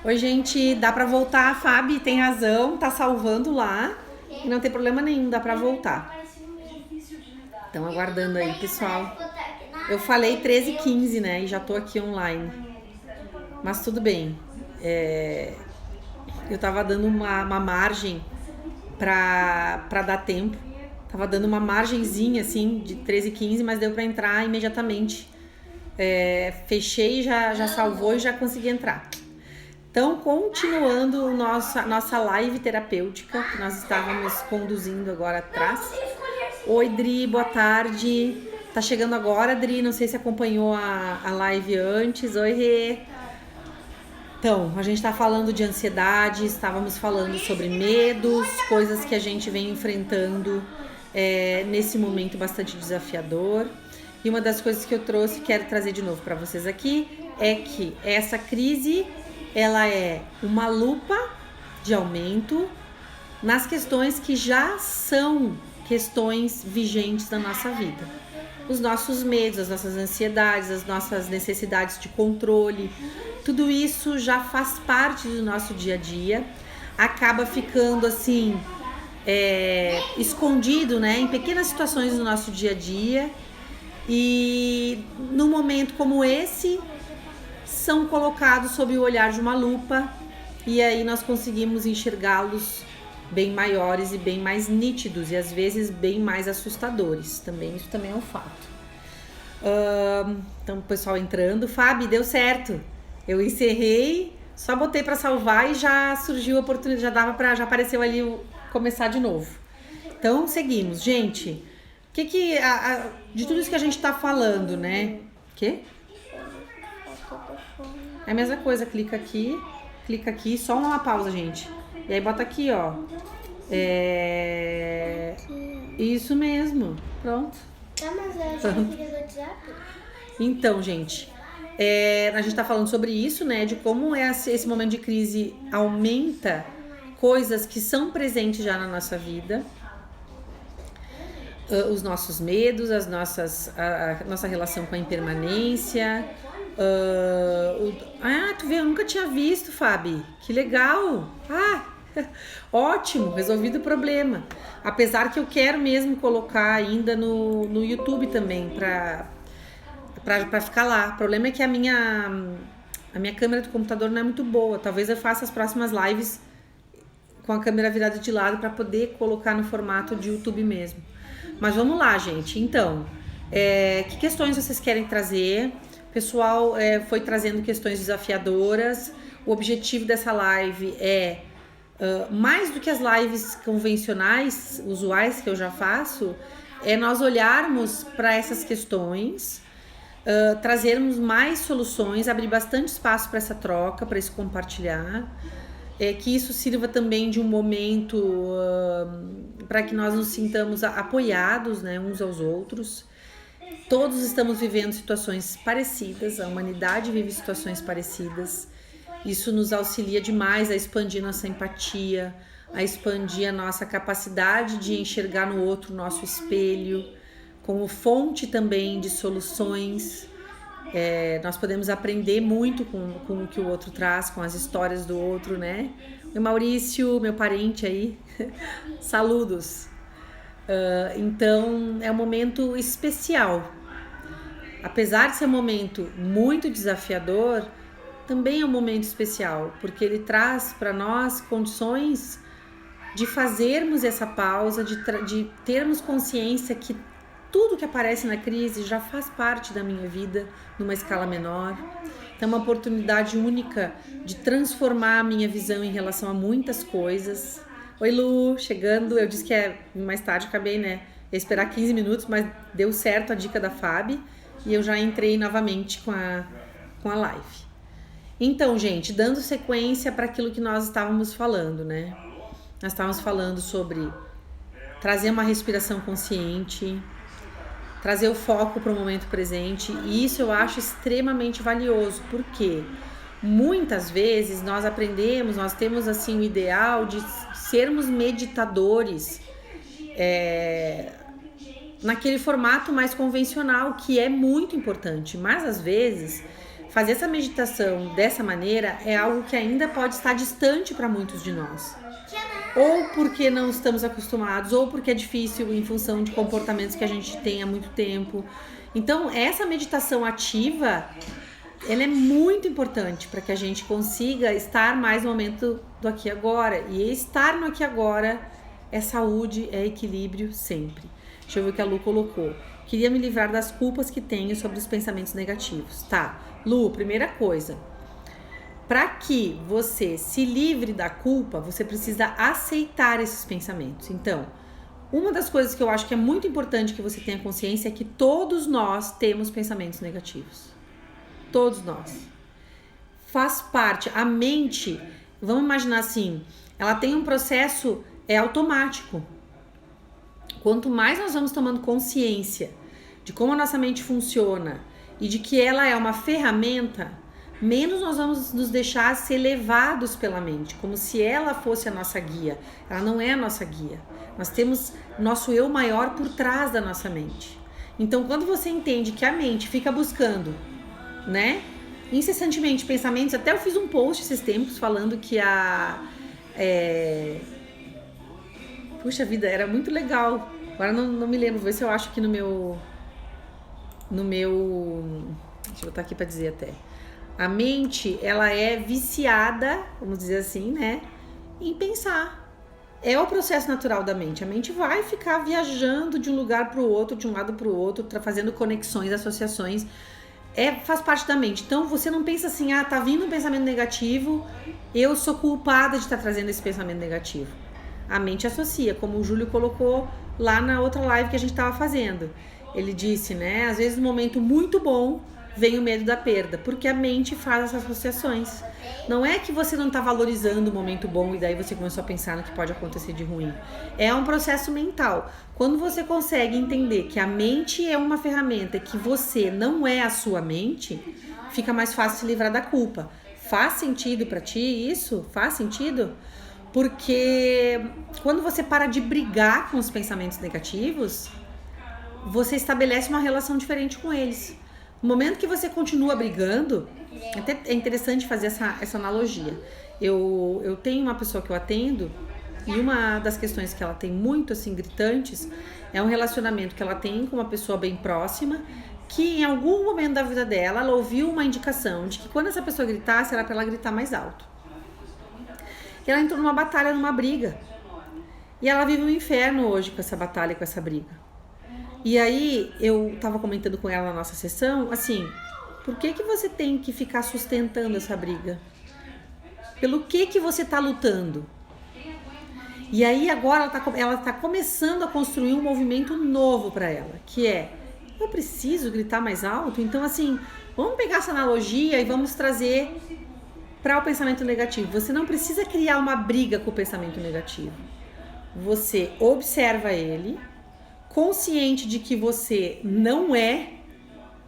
Oi, gente, dá pra voltar? A Fabi tem razão, tá salvando lá. E não tem problema nenhum, dá pra voltar. Estão aguardando aí, pessoal. Eu falei 13h15, né? E já tô aqui online. Mas tudo bem. Eu tava dando uma margem pra dar tempo. Tava dando uma margenzinha, assim, de 13h15, mas deu pra entrar imediatamente. Fechei, já salvou e já consegui entrar. Então, continuando a nossa live terapêutica, que nós estávamos conduzindo agora atrás. Oi, Dri, boa tarde. Tá chegando agora, Dri, não sei se acompanhou a live antes. Oi, Rê. Então, a gente tá falando de ansiedade, estávamos falando sobre medos, coisas que a gente vem enfrentando nesse momento bastante desafiador. E uma das coisas que eu trouxe, quero trazer de novo para vocês aqui, é que essa crise ela é uma lupa de aumento nas questões que já são questões vigentes na nossa vida. Os nossos medos, as nossas ansiedades, as nossas necessidades de controle, tudo isso já faz parte do nosso dia a dia, acaba ficando assim, escondido, né, em pequenas situações do nosso dia a dia, e num momento como esse, são colocados sob o olhar de uma lupa e aí nós conseguimos enxergá-los bem maiores e bem mais nítidos e às vezes bem mais assustadores. Isso também é um fato. Então o pessoal entrando. Fabi, deu certo. Eu encerrei, só botei para salvar e já surgiu a oportunidade, já apareceu ali começar de novo. Então seguimos, gente. De tudo isso que a gente tá falando, né? Quê? É a mesma coisa, clica aqui, só uma pausa, gente. E aí bota aqui, ó. Isso mesmo, pronto. Tá, mas eu achei que era WhatsApp. Então, gente, a gente tá falando sobre isso, né? De como esse momento de crise aumenta coisas que são presentes já na nossa vida. Os nossos medos, a nossa relação com a impermanência. Tu vê, eu nunca tinha visto, Fabi. Que legal! Ótimo, resolvido o problema. Apesar que eu quero mesmo colocar ainda no YouTube também, pra ficar lá. O problema é que a minha câmera do computador não é muito boa. Talvez eu faça as próximas lives com a câmera virada de lado para poder colocar no formato de YouTube mesmo. Mas vamos lá, gente. Então, que questões vocês querem trazer? O pessoal foi trazendo questões desafiadoras. O objetivo dessa live mais do que as lives convencionais, usuais que eu já faço, é nós olharmos para essas questões, trazermos mais soluções, abrir bastante espaço para essa troca, para esse compartilhar. Que isso sirva também de um momento para que nós nos sintamos apoiados, né, uns aos outros. Todos estamos vivendo situações parecidas, a humanidade vive situações parecidas. Isso nos auxilia demais a expandir nossa empatia, a expandir a nossa capacidade de enxergar no outro o nosso espelho, como fonte também de soluções. Nós podemos aprender muito com o que o outro traz, com as histórias do outro, né? O Maurício, meu parente aí, saludos. Então, é um momento especial. Apesar de ser um momento muito desafiador, também é um momento especial, porque ele traz para nós condições de fazermos essa pausa, de termos consciência que tudo que aparece na crise já faz parte da minha vida numa escala menor. Então, é uma oportunidade única de transformar a minha visão em relação a muitas coisas. Oi, Lu, chegando. Eu disse que mais tarde, acabei, né? Ia esperar 15 minutos, mas deu certo a dica da Fabi e eu já entrei novamente com a live. Então, gente, dando sequência para aquilo que nós estávamos falando, né? Nós estávamos falando sobre trazer uma respiração consciente, trazer o foco para o momento presente, e isso eu acho extremamente valioso, porque muitas vezes nós temos assim o ideal de sermos meditadores naquele formato mais convencional, que é muito importante, mas às vezes fazer essa meditação dessa maneira é algo que ainda pode estar distante para muitos de nós. Ou porque não estamos acostumados, ou porque é difícil em função de comportamentos que a gente tem há muito tempo. Então, essa meditação ativa, ela é muito importante para que a gente consiga estar mais no momento do aqui e agora. E estar no aqui e agora é saúde, é equilíbrio sempre. Deixa eu ver o que a Lu colocou. Queria me livrar das culpas que tenho sobre os pensamentos negativos. Tá, Lu, primeira coisa. Para que você se livre da culpa, você precisa aceitar esses pensamentos. Então, uma das coisas que eu acho que é muito importante que você tenha consciência é que todos nós temos pensamentos negativos. Todos nós. Faz parte. A mente, vamos imaginar assim, ela tem um processo automático. Quanto mais nós vamos tomando consciência de como a nossa mente funciona e de que ela é uma ferramenta, menos nós vamos nos deixar ser levados pela mente, como se ela fosse a nossa guia. Ela não é a nossa guia. Nós temos nosso eu maior por trás da nossa mente. Então, quando você entende que a mente fica buscando, né, incessantemente pensamentos, até eu fiz um post esses tempos falando que puxa vida, era muito legal. Agora não me lembro, vou ver se eu acho aqui no meu... Deixa eu botar aqui para dizer até. A mente, ela é viciada, vamos dizer assim, né, em pensar. É o processo natural da mente. A mente vai ficar viajando de um lugar para o outro, de um lado para o outro, fazendo conexões, associações. Faz parte da mente. Então, você não pensa assim, tá vindo um pensamento negativo, eu sou culpada de estar trazendo esse pensamento negativo. A mente associa, como o Júlio colocou lá na outra live que a gente estava fazendo. Ele disse, né, às vezes no momento muito bom, vem o medo da perda, porque a mente faz essas associações. Não é que você não está valorizando o momento bom e daí você começou a pensar no que pode acontecer de ruim. É um processo mental. Quando você consegue entender que a mente é uma ferramenta e que você não é a sua mente, fica mais fácil se livrar da culpa. Faz sentido para ti isso? Faz sentido? Porque quando você para de brigar com os pensamentos negativos, você estabelece uma relação diferente com eles. No momento que você continua brigando, até é interessante fazer essa analogia. Eu tenho uma pessoa que eu atendo e uma das questões que ela tem muito assim gritantes é um relacionamento que ela tem com uma pessoa bem próxima, que em algum momento da vida dela, ela ouviu uma indicação de que quando essa pessoa gritasse, era para ela gritar mais alto. E ela entrou numa batalha, numa briga. E ela vive um inferno hoje com essa batalha, com essa briga. E aí, eu tava comentando com ela na nossa sessão, assim, por que você tem que ficar sustentando essa briga? Pelo que você tá lutando? E aí, agora, ela tá começando a construir um movimento novo para ela, que é, eu preciso gritar mais alto? Então, assim, vamos pegar essa analogia e vamos trazer para o pensamento negativo. Você não precisa criar uma briga com o pensamento negativo. Você observa ele, consciente de que você não é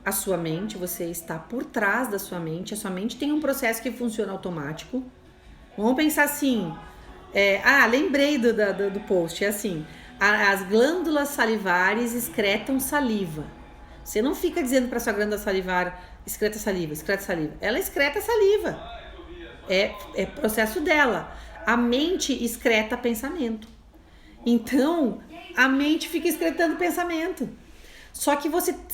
a sua mente, você está por trás da sua mente. A sua mente tem um processo que funciona automático. Vamos pensar assim, lembrei do post, é assim, as glândulas salivares excretam saliva. Você não fica dizendo para sua glândula salivar, excreta saliva. Ela excreta saliva. É processo dela. A mente excreta pensamento. Então, a mente fica excretando pensamento. Só que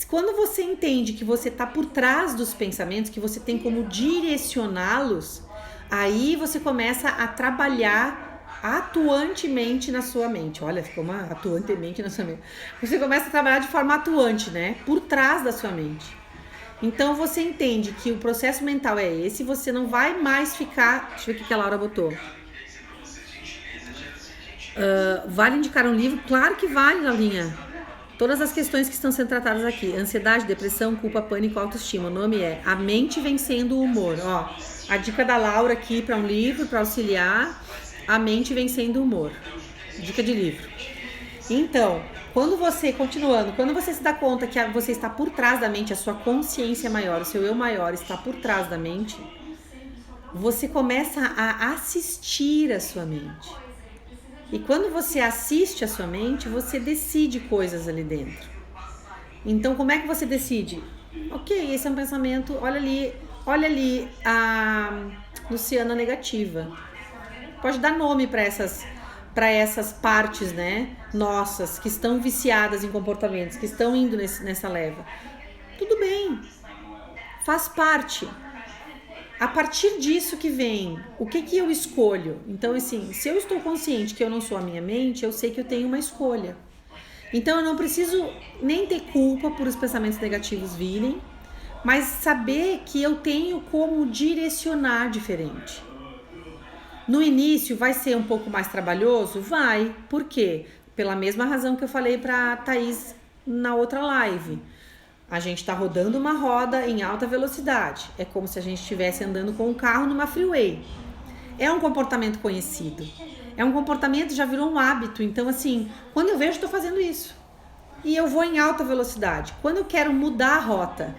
quando você entende que você está por trás dos pensamentos, que você tem como direcioná-los, aí você começa a trabalhar atuantemente na sua mente. Olha, ficou uma atuantemente na sua mente. Você começa a trabalhar de forma atuante, né? Por trás da sua mente. Então você entende que o processo mental é esse, você não vai mais ficar... Deixa eu ver o que a Laura botou. Vale indicar um livro? Claro que vale, Laurinha. Todas as questões que estão sendo tratadas aqui: ansiedade, depressão, culpa, pânico, autoestima. O nome é A Mente Vencendo o Humor. Ó, a dica da Laura aqui para um livro, para auxiliar: A Mente Vencendo o Humor. Dica de livro. Então, quando você se dá conta que você está por trás da mente, a sua consciência maior, o seu eu maior está por trás da mente, você começa a assistir a sua mente. E quando você assiste a sua mente, você decide coisas ali dentro. Então, como é que você decide? Ok, esse é um pensamento, olha ali, olha ali a Luciana negativa. Pode dar nome para essas partes, né, nossas, que estão viciadas em comportamentos, que estão indo nessa leva. Tudo bem, faz parte. A partir disso que vem, o que eu escolho? Então, assim, se eu estou consciente que eu não sou a minha mente, eu sei que eu tenho uma escolha. Então, eu não preciso nem ter culpa por os pensamentos negativos virem, mas saber que eu tenho como direcionar diferente. No início vai ser um pouco mais trabalhoso? Vai. Por quê? Pela mesma razão que eu falei para a Thaís na outra live. A gente está rodando uma roda em alta velocidade. É como se a gente estivesse andando com um carro numa freeway. É um comportamento conhecido. É um comportamento que já virou um hábito. Então, assim, quando eu vejo, estou fazendo isso. E eu vou em alta velocidade. Quando eu quero mudar a rota,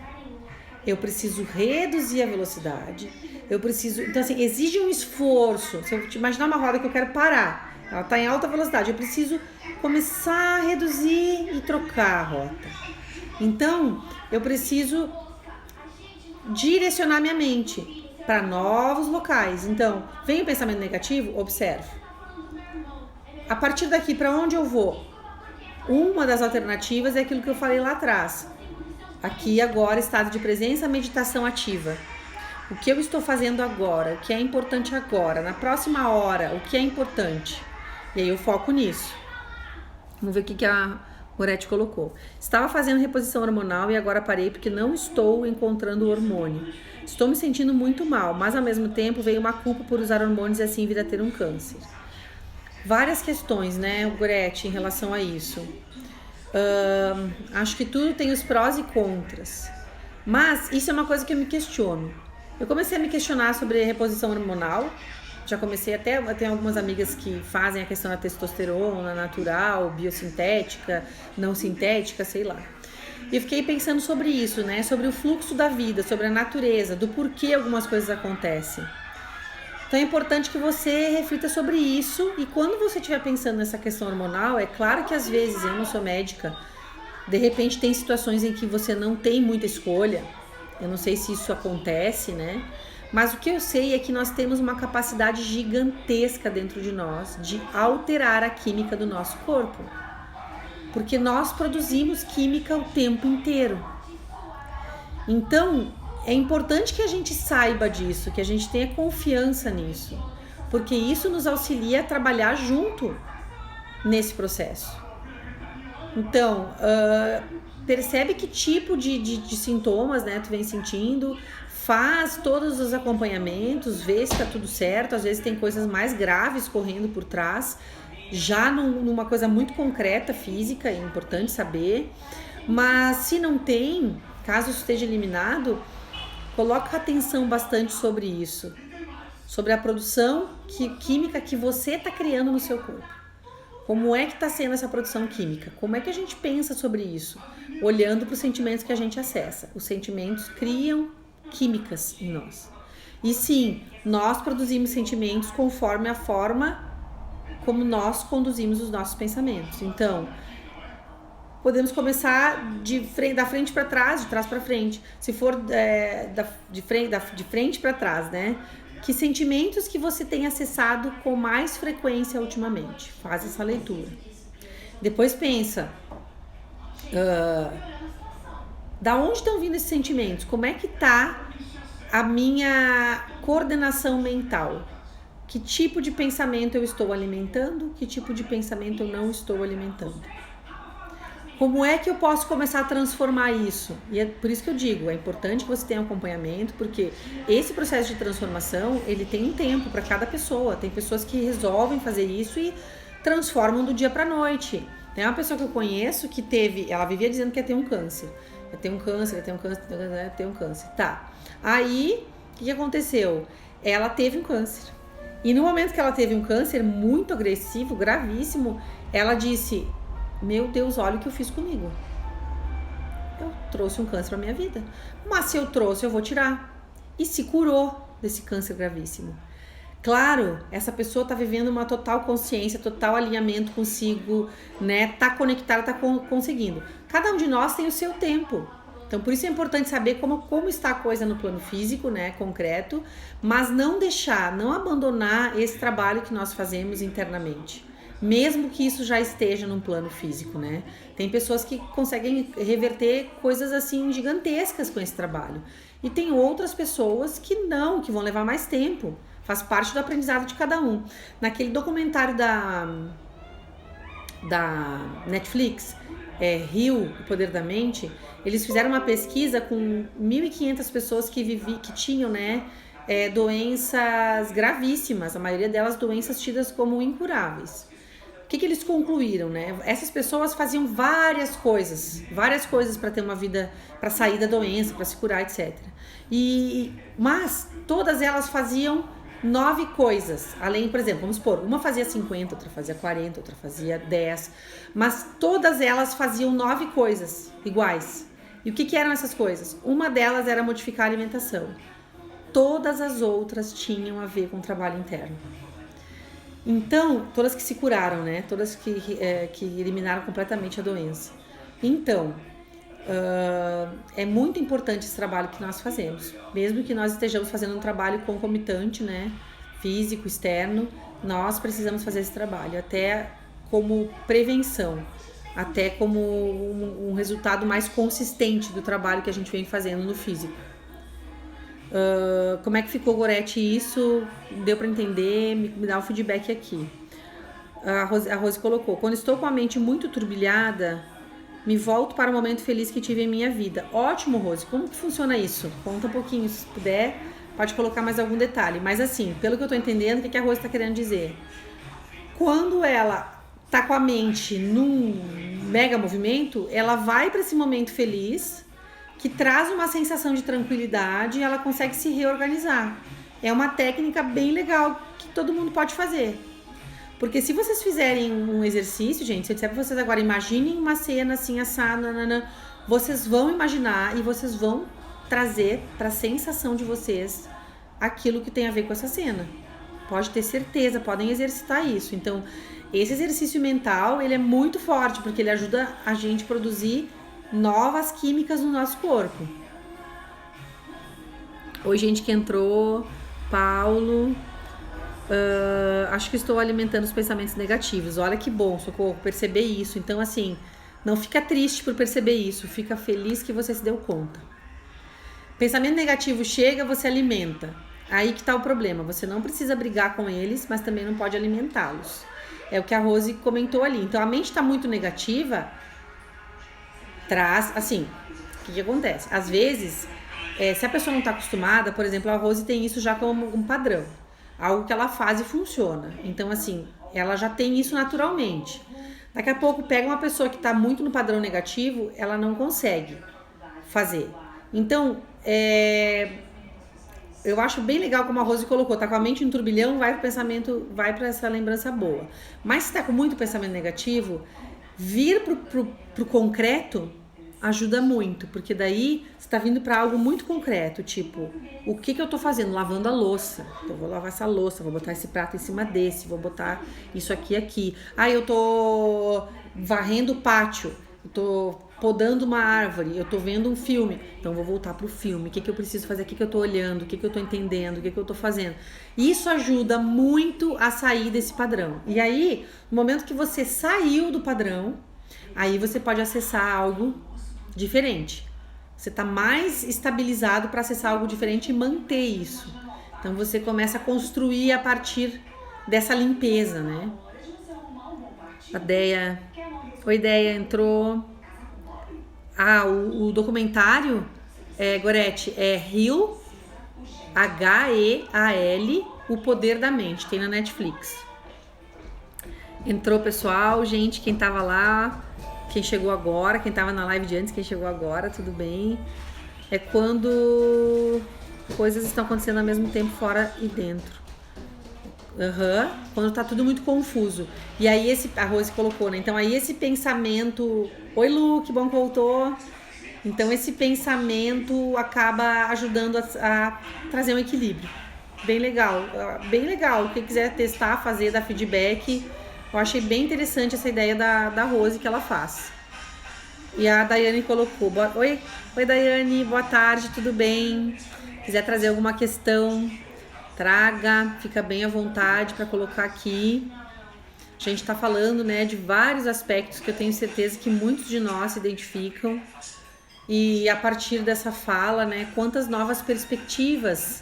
eu preciso reduzir a velocidade. Então, assim, exige um esforço. Se eu te imaginar uma roda que eu quero parar, ela está em alta velocidade, eu preciso começar a reduzir e trocar a rota. Então, eu preciso direcionar minha mente para novos locais. Então, vem o pensamento negativo, observo. A partir daqui, para onde eu vou? Uma das alternativas é aquilo que eu falei lá atrás. Aqui, agora, estado de presença, meditação ativa. O que eu estou fazendo agora? O que é importante agora? Na próxima hora, o que é importante? E aí eu foco nisso. Vamos ver o que a Moretti colocou. Estava fazendo reposição hormonal e agora parei porque não estou encontrando o hormônio. Estou me sentindo muito mal, mas ao mesmo tempo veio uma culpa por usar hormônios e assim vir a ter um câncer. Várias questões, né, Moretti, em relação a isso. Acho que tudo tem os prós e contras. Mas isso é uma coisa que eu me questiono. Eu comecei a me questionar sobre reposição hormonal. Já comecei até, tem algumas amigas que fazem a questão da testosterona natural, biosintética, não sintética, sei lá. E eu fiquei pensando sobre isso, né? Sobre o fluxo da vida, sobre a natureza, do porquê algumas coisas acontecem. Então é importante que você reflita sobre isso e quando você estiver pensando nessa questão hormonal, é claro que às vezes, eu não sou médica, de repente tem situações em que você não tem muita escolha, eu não sei se isso acontece, né? Mas o que eu sei é que nós temos uma capacidade gigantesca dentro de nós de alterar a química do nosso corpo. Porque nós produzimos química o tempo inteiro. Então, é importante que a gente saiba disso, que a gente tenha confiança nisso. Porque isso nos auxilia a trabalhar junto nesse processo. Então, percebe que tipo de sintomas, né, tu vem sentindo. Faz todos os acompanhamentos, vê se tá tudo certo. Às vezes tem coisas mais graves correndo por trás, já numa coisa muito concreta, física, é importante saber. Mas se não tem, caso isso esteja eliminado, coloca atenção bastante sobre isso, sobre a produção química que você está criando no seu corpo. Como é que está sendo essa produção química? Como é que a gente pensa sobre isso? Olhando para os sentimentos que a gente acessa. Os sentimentos criam químicas em nós. E sim, nós produzimos sentimentos conforme a forma como nós conduzimos os nossos pensamentos. Então, podemos começar da frente para trás, de trás para frente. Se for de frente para trás, né? Que sentimentos que você tem acessado com mais frequência ultimamente? Faz essa leitura. Depois pensa, da onde estão vindo esses sentimentos? Como é que tá a minha coordenação mental? Que tipo de pensamento eu estou alimentando? Que tipo de pensamento eu não estou alimentando? Como é que eu posso começar a transformar isso? E é por isso que eu digo, é importante que você tenha acompanhamento, porque esse processo de transformação, ele tem um tempo para cada pessoa. Tem pessoas que resolvem fazer isso e transformam do dia para a noite. Tem uma pessoa que eu conheço que ela vivia dizendo que ia ter um câncer. Ia ter um câncer. Tá. Aí, o que aconteceu? Ela teve um câncer. E no momento que ela teve um câncer muito agressivo, gravíssimo, ela disse: meu Deus, olha o que eu fiz comigo. Eu trouxe um câncer pra minha vida. Mas se eu trouxe, eu vou tirar. E se curou desse câncer gravíssimo. Claro, essa pessoa tá vivendo uma total consciência, total alinhamento consigo, né? Tá conectada, tá conseguindo. Cada um de nós tem o seu tempo. Então, por isso é importante saber como está a coisa no plano físico, né, concreto, mas não abandonar esse trabalho que nós fazemos internamente, mesmo que isso já esteja num plano físico, né? Tem pessoas que conseguem reverter coisas assim gigantescas com esse trabalho. E tem outras pessoas que não, que vão levar mais tempo. Faz parte do aprendizado de cada um. Naquele documentário da Netflix, Rio, O Poder da Mente, eles fizeram uma pesquisa com 1.500 pessoas que tinham, né, doenças gravíssimas, a maioria delas doenças tidas como incuráveis. O que eles concluíram, né? Essas pessoas faziam várias coisas para ter uma vida, para sair da doença, para se curar, etc. Mas todas elas faziam 9 coisas, além, por exemplo, vamos supor, uma fazia 50, outra fazia 40, outra fazia 10, mas todas elas faziam 9 coisas iguais. E o que eram essas coisas? Uma delas era modificar a alimentação. Todas as outras tinham a ver com o trabalho interno. Então, todas que se curaram, né? Todas que eliminaram completamente a doença. Então, é muito importante esse trabalho que nós fazemos. Mesmo que nós estejamos fazendo um trabalho concomitante, né? Físico, externo, nós precisamos fazer esse trabalho, até como prevenção, até como um resultado mais consistente do trabalho que a gente vem fazendo no físico. Como é que ficou, Gorete, isso? Deu para entender? Me dá o feedback aqui. A Rose colocou: quando estou com a mente muito turbilhada, me volto para o momento feliz que tive em minha vida. Ótimo, Rose. Como que funciona isso? Conta um pouquinho, se puder. Pode colocar mais algum detalhe. Mas assim, pelo que eu tô entendendo, o que a Rose tá querendo dizer? Quando ela tá com a mente num mega movimento, ela vai para esse momento feliz, que traz uma sensação de tranquilidade, e ela consegue se reorganizar. É uma técnica bem legal que todo mundo pode fazer. Porque se vocês fizerem um exercício, gente, se eu disser pra vocês agora, imaginem uma cena assim, assada, vocês vão imaginar e vocês vão trazer pra sensação de vocês aquilo que tem a ver com essa cena. Pode ter certeza, podem exercitar isso. Então, esse exercício mental, ele é muito forte, porque ele ajuda a gente a produzir novas químicas no nosso corpo. Oi, gente que entrou, Paulo... acho que estou alimentando os pensamentos negativos. Olha que bom, Socorro, perceber isso. Então, assim, não fica triste por perceber isso, fica feliz que você se deu conta. Pensamento negativo chega, você alimenta. Aí que tá o problema, você não precisa brigar com eles, mas também não pode alimentá-los. É o que a Rose comentou ali. Então, a mente tá muito negativa, traz, assim, o que acontece? Às vezes, se a pessoa não tá acostumada, por exemplo, a Rose tem isso já como um padrão. Algo que ela faz e funciona. Então, assim, ela já tem isso naturalmente. Daqui a pouco, pega uma pessoa que está muito no padrão negativo, ela não consegue fazer. Então, eu acho bem legal como a Rose colocou, tá com a mente em turbilhão, vai pro pensamento, vai para essa lembrança boa. Mas se tá com muito pensamento negativo, vir pro concreto ajuda muito, porque daí você tá vindo para algo muito concreto, tipo, o que eu tô fazendo? Lavando a louça. Então, vou lavar essa louça, vou botar esse prato em cima desse, vou botar isso aqui. Eu tô varrendo o pátio, eu tô podando uma árvore, eu tô vendo um filme, então vou voltar pro filme. O que eu preciso fazer? O que eu tô olhando? O que eu tô entendendo? O que eu tô fazendo? Isso ajuda muito a sair desse padrão. E aí, no momento que você saiu do padrão, aí você pode acessar algo diferente. Você tá mais estabilizado para acessar algo diferente e manter isso. Então você começa a construir a partir dessa limpeza, né? A Deia. Oi, Deia, entrou. O documentário, Gorete, Rio, H-E-A-L, O Poder da Mente, tem na Netflix. Entrou, pessoal, gente, quem tava lá, quem chegou agora, quem tava na live de antes, quem chegou agora, tudo bem? É quando coisas estão acontecendo ao mesmo tempo fora e dentro. Quando tá tudo muito confuso. E aí a Rose colocou, né? Então aí esse pensamento... Oi, Lu, que bom que voltou. Então esse pensamento acaba ajudando a trazer um equilíbrio. Bem legal, bem legal. Quem quiser testar, fazer, dar feedback... Eu achei bem interessante essa ideia da Rose que ela faz. E a Daiane colocou, oi Daiane, boa tarde, tudo bem? Quiser trazer alguma questão, traga, fica bem à vontade para colocar aqui. A gente está falando, né, de vários aspectos que eu tenho certeza que muitos de nós se identificam. E a partir dessa fala, né, quantas novas perspectivas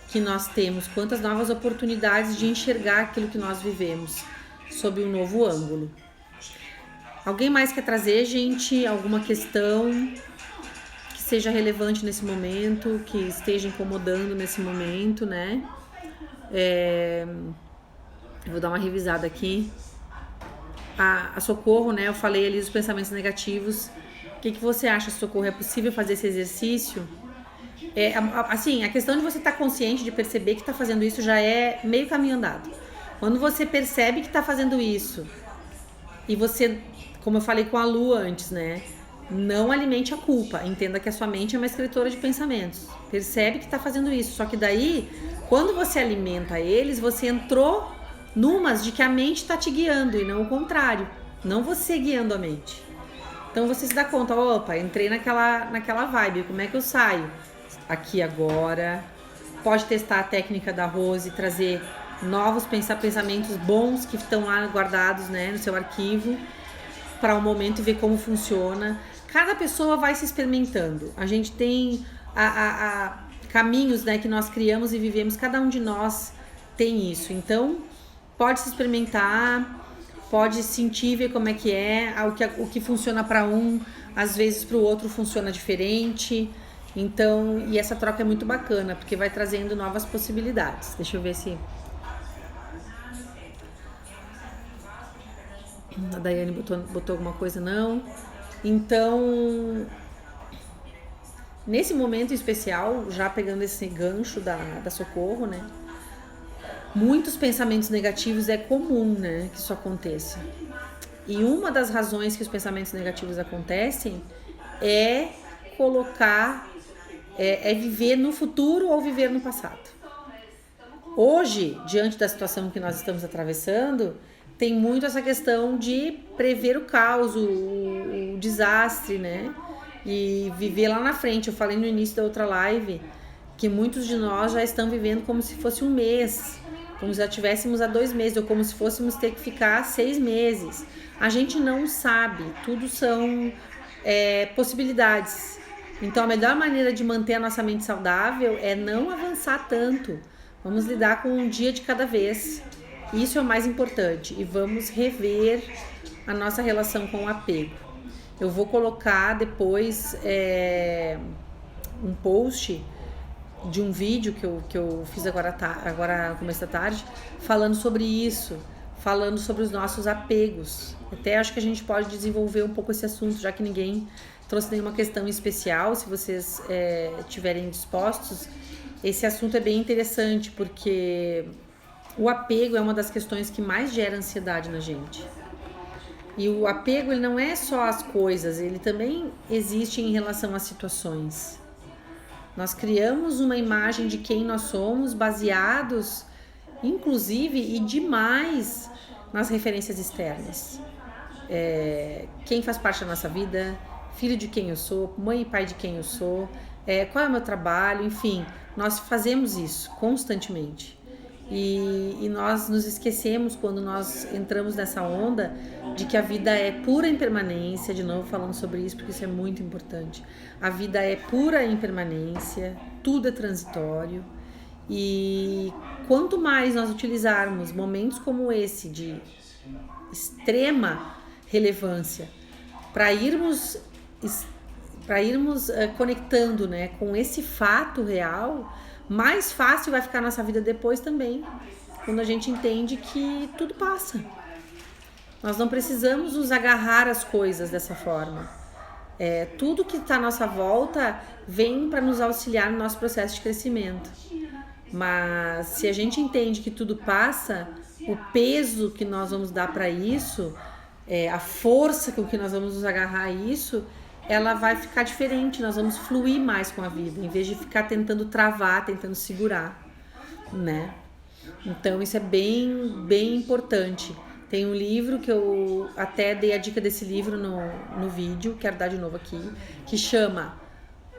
que nós temos, quantas novas oportunidades de enxergar aquilo que nós vivemos sob um novo ângulo. Alguém mais quer trazer, gente, alguma questão que seja relevante nesse momento, que esteja incomodando nesse momento, né? Eu vou dar uma revisada aqui. A Socorro, né? Eu falei ali dos pensamentos negativos. O que você acha, Socorro? É possível fazer esse exercício? Assim, a questão de você estar consciente, de perceber que está fazendo isso já é meio caminho andado. Quando você percebe que está fazendo isso e você, como eu falei com a Lu antes, né? Não alimente a culpa. Entenda que a sua mente é uma escritora de pensamentos. Percebe que está fazendo isso. Só que daí, quando você alimenta eles, você entrou numas de que a mente está te guiando e não o contrário. Não você guiando a mente. Então você se dá conta, opa, entrei naquela vibe, como é que eu saio? Aqui agora. Pode testar a técnica da Rose, trazer novos pensamentos bons que estão lá guardados, né, no seu arquivo, para o momento e ver como funciona. Cada pessoa vai se experimentando. A gente tem caminhos, né, que nós criamos e vivemos, cada um de nós tem isso. Então, pode se experimentar, pode sentir, ver como é que é, o que funciona para um, às vezes para o outro funciona diferente. Então, e essa troca é muito bacana, porque vai trazendo novas possibilidades. Deixa eu ver se... A Daiane botou alguma coisa, não. Então, nesse momento especial, já pegando esse gancho da Socorro, né? Muitos pensamentos negativos, é comum, né, que isso aconteça. E uma das razões que os pensamentos negativos acontecem é colocar, é viver no futuro ou viver no passado. Hoje, diante da situação que nós estamos atravessando, tem muito essa questão de prever o caos, o desastre, né? E viver lá na frente. Eu falei no início da outra live que muitos de nós já estão vivendo como se fosse um mês, como se já tivéssemos há 2 meses, ou como se fôssemos ter que ficar 6 meses. A gente não sabe, tudo são possibilidades. Então a melhor maneira de manter a nossa mente saudável é não avançar tanto. Vamos lidar com um dia de cada vez. Isso é o mais importante. E vamos rever a nossa relação com o apego. Eu vou colocar depois um post de um vídeo que eu fiz agora no começo da tarde, falando sobre isso, falando sobre os nossos apegos. Até acho que a gente pode desenvolver um pouco esse assunto, já que ninguém trouxe nenhuma questão especial. Se vocês estiverem dispostos, esse assunto é bem interessante, porque o apego é uma das questões que mais gera ansiedade na gente. E o apego, ele não é só as coisas, ele também existe em relação às situações. Nós criamos uma imagem de quem nós somos, baseados, inclusive, e demais, nas referências externas. Quem faz parte da nossa vida, filho de quem eu sou, mãe e pai de quem eu sou, qual é o meu trabalho, enfim, nós fazemos isso constantemente. E nós nos esquecemos, quando nós entramos nessa onda, de que a vida é pura impermanência. De novo falando sobre isso, porque isso é muito importante. A vida é pura impermanência, tudo é transitório. E quanto mais nós utilizarmos momentos como esse, de extrema relevância, para irmos conectando, né, com esse fato real, mais fácil vai ficar a nossa vida depois também, quando a gente entende que tudo passa. Nós não precisamos nos agarrar às coisas dessa forma. Tudo que está à nossa volta vem para nos auxiliar no nosso processo de crescimento. Mas se a gente entende que tudo passa, o peso que nós vamos dar para isso, a força com que nós vamos nos agarrar a isso, ela vai ficar diferente. Nós vamos fluir mais com a vida, em vez de ficar tentando travar, tentando segurar, né? Então isso é bem, bem importante. Tem um livro que eu até dei a dica desse livro no vídeo, quero dar de novo aqui, que chama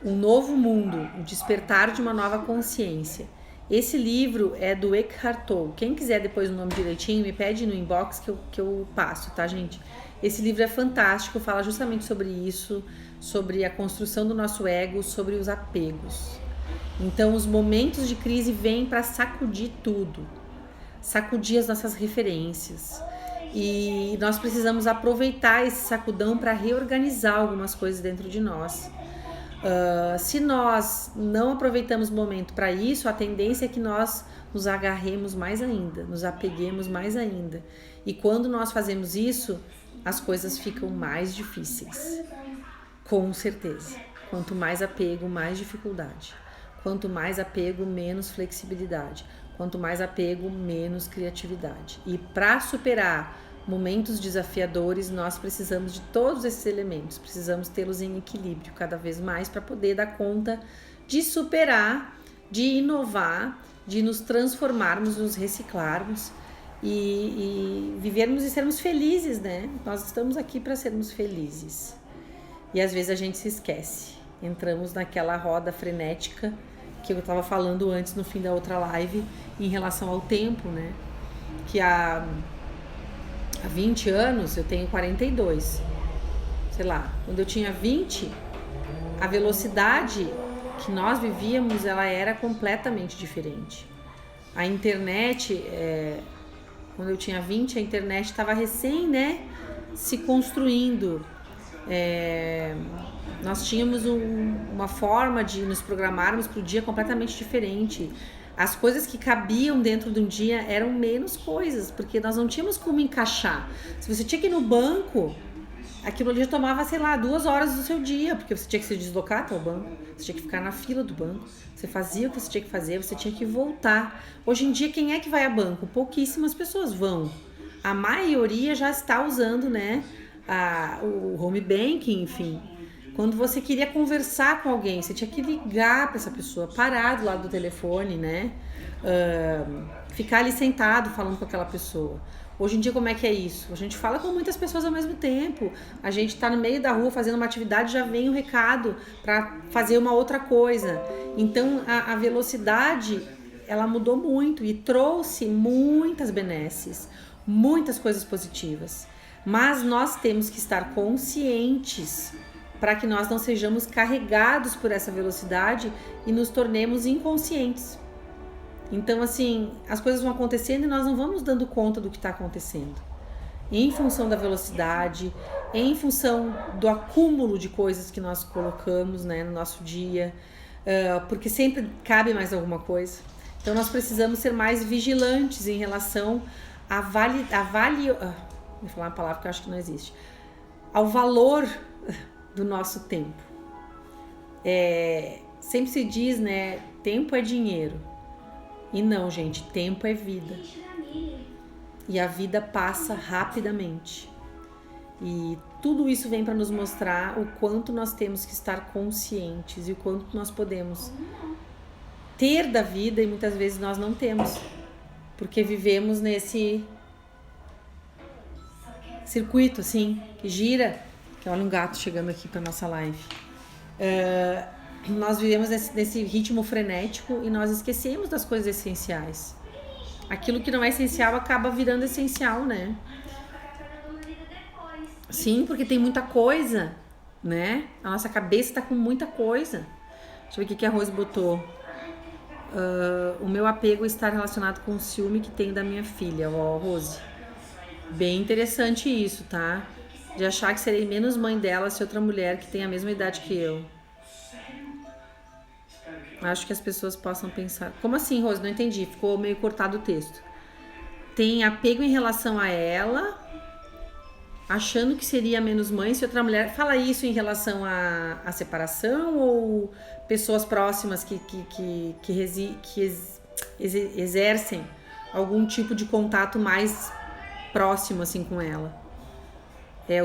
Um Novo Mundo, o Despertar de uma Nova Consciência. Esse livro é do Eckhart Tolle. Quem quiser depois o nome direitinho, me pede no inbox que eu passo, tá, gente? Esse livro é fantástico, fala justamente sobre isso, sobre a construção do nosso ego, sobre os apegos. Então, os momentos de crise vêm para sacudir tudo, sacudir as nossas referências. E nós precisamos aproveitar esse sacudão para reorganizar algumas coisas dentro de nós. Se nós não aproveitamos o momento para isso, a tendência é que nós nos agarremos mais ainda, nos apeguemos mais ainda. E quando nós fazemos isso, as coisas ficam mais difíceis. Com certeza. Quanto mais apego, mais dificuldade. Quanto mais apego, menos flexibilidade. Quanto mais apego, menos criatividade. E para superar momentos desafiadores, nós precisamos de todos esses elementos. Precisamos tê-los em equilíbrio cada vez mais para poder dar conta de superar, de inovar, de nos transformarmos, nos reciclarmos e vivermos e sermos felizes, né? Nós estamos aqui para sermos felizes. E às vezes a gente se esquece. Entramos naquela roda frenética que eu estava falando antes no fim da outra live em relação ao tempo, né? Que há 20 anos, eu tenho 42. Sei lá, quando eu tinha 20, a velocidade que nós vivíamos, ela era completamente diferente. A internet, quando eu tinha 20, a internet estava recém, né, se construindo. Nós tínhamos uma forma de nos programarmos para o dia completamente diferente. As coisas que cabiam dentro de um dia eram menos coisas, porque nós não tínhamos como encaixar. Se você tinha que ir no banco, aquilo ali já tomava, sei lá, 2 horas do seu dia, porque você tinha que se deslocar até o banco, você tinha que ficar na fila do banco, você fazia o que você tinha que fazer, você tinha que voltar. Hoje em dia, quem é que vai a banco? Pouquíssimas pessoas vão. A maioria já está usando, né, o home banking, enfim. Quando você queria conversar com alguém, você tinha que ligar para essa pessoa, parar do lado do telefone, né? Ficar ali sentado falando com aquela pessoa. Hoje em dia, como é que é isso? A gente fala com muitas pessoas ao mesmo tempo. A gente tá no meio da rua fazendo uma atividade, já vem o recado para fazer uma outra coisa. Então, a velocidade, ela mudou muito e trouxe muitas benesses, muitas coisas positivas. Mas nós temos que estar conscientes para que nós não sejamos carregados por essa velocidade e nos tornemos inconscientes. Então, assim, as coisas vão acontecendo e nós não vamos dando conta do que está acontecendo. Em função da velocidade, em função do acúmulo de coisas que nós colocamos, né, no nosso dia, porque sempre cabe mais alguma coisa. Então, nós precisamos ser mais vigilantes em relação vou falar uma palavra que eu acho que não existe. Ao valor do nosso tempo. Sempre se diz, né, tempo é dinheiro. E não, gente, tempo é vida. E a vida passa rapidamente. E tudo isso vem para nos mostrar o quanto nós temos que estar conscientes e o quanto nós podemos ter da vida e muitas vezes nós não temos. Porque vivemos nesse circuito, assim, que gira. Olha um gato chegando aqui para nossa live. Nós vivemos nesse ritmo frenético e nós esquecemos das coisas essenciais. Aquilo que não é essencial acaba virando essencial, né? Sim, porque tem muita coisa, né? A nossa cabeça está com muita coisa. Deixa eu ver o que a Rose botou. O meu apego está relacionado com o ciúme que tenho da minha filha. Ó, Rose. Bem interessante isso, tá? De achar que serei menos mãe dela se outra mulher que tem a mesma idade que eu. Acho que as pessoas possam pensar... Como assim, Rose? Não entendi. Ficou meio cortado o texto. Tem apego em relação a ela, achando que seria menos mãe se outra mulher... Fala isso em relação à separação ou pessoas próximas que exercem algum tipo de contato mais próximo, assim, com ela?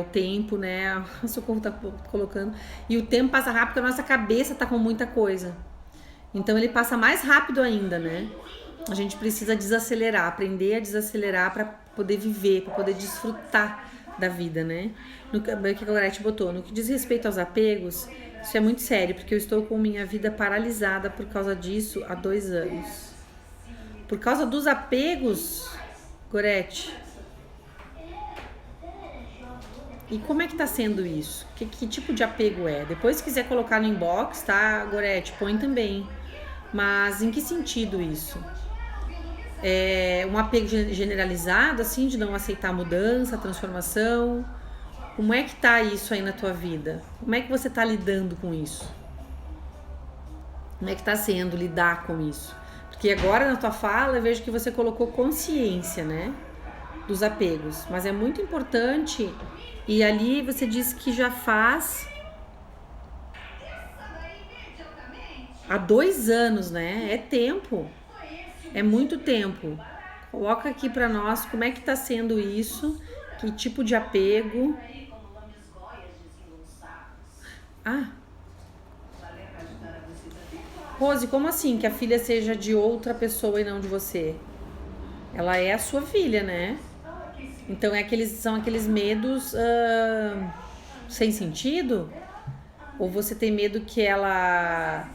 O tempo, né? O Socorro tá colocando. E o tempo passa rápido porque a nossa cabeça tá com muita coisa. Então ele passa mais rápido ainda, né? A gente precisa desacelerar, aprender a desacelerar poder viver, para poder desfrutar da vida, né? O que a Gorete botou, no que diz respeito aos apegos, isso é muito sério, porque eu estou com minha vida paralisada por causa disso há 2 anos. Por causa dos apegos, Gorete? E como é que tá sendo isso? Que tipo de apego é? Depois, se quiser colocar no inbox, tá, Gorete? Põe também. Mas em que sentido isso? É um apego generalizado, assim, de não aceitar a mudança, a transformação? Como é que tá isso aí na tua vida? Como é que você tá lidando com isso? Como é que tá sendo lidar com isso? Porque agora na tua fala eu vejo que você colocou consciência, né? Dos apegos. Mas é muito importante. E ali você disse que já faz há 2 anos, né? É tempo. É muito tempo. Coloca aqui pra nós como é que tá sendo isso. Que tipo de apego. Ah. Rose, como assim que a filha seja de outra pessoa e não de você? Ela é a sua filha, né? Então são aqueles medos sem sentido? Ou você tem medo que ela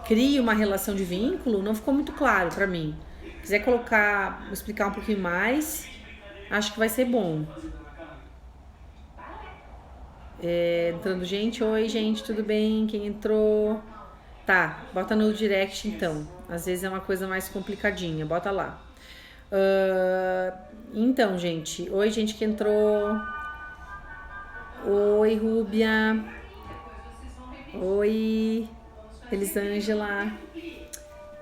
crie uma relação de vínculo? Não ficou muito claro pra mim. Se quiser explicar um pouquinho mais, acho que vai ser bom. Entrando gente, oi gente, tudo bem? Quem entrou? Tá, bota no direct então. Às vezes é uma coisa mais complicadinha, bota lá. Então, gente, oi gente que entrou. Oi, Rúbia. Oi, Elisângela.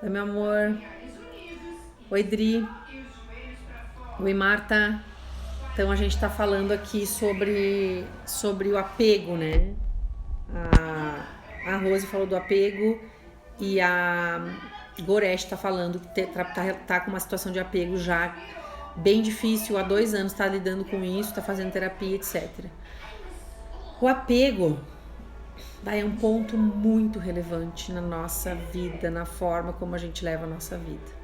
Oi, meu amor. Oi, Dri. Oi, Marta. Então, a gente tá falando aqui sobre o apego, né? A Rose falou do apego e a Gorete tá falando que tá com uma situação de apego já bem difícil, há 2 anos tá lidando com isso, tá fazendo terapia, etc. O apego é um ponto muito relevante na nossa vida, na forma como a gente leva a nossa vida.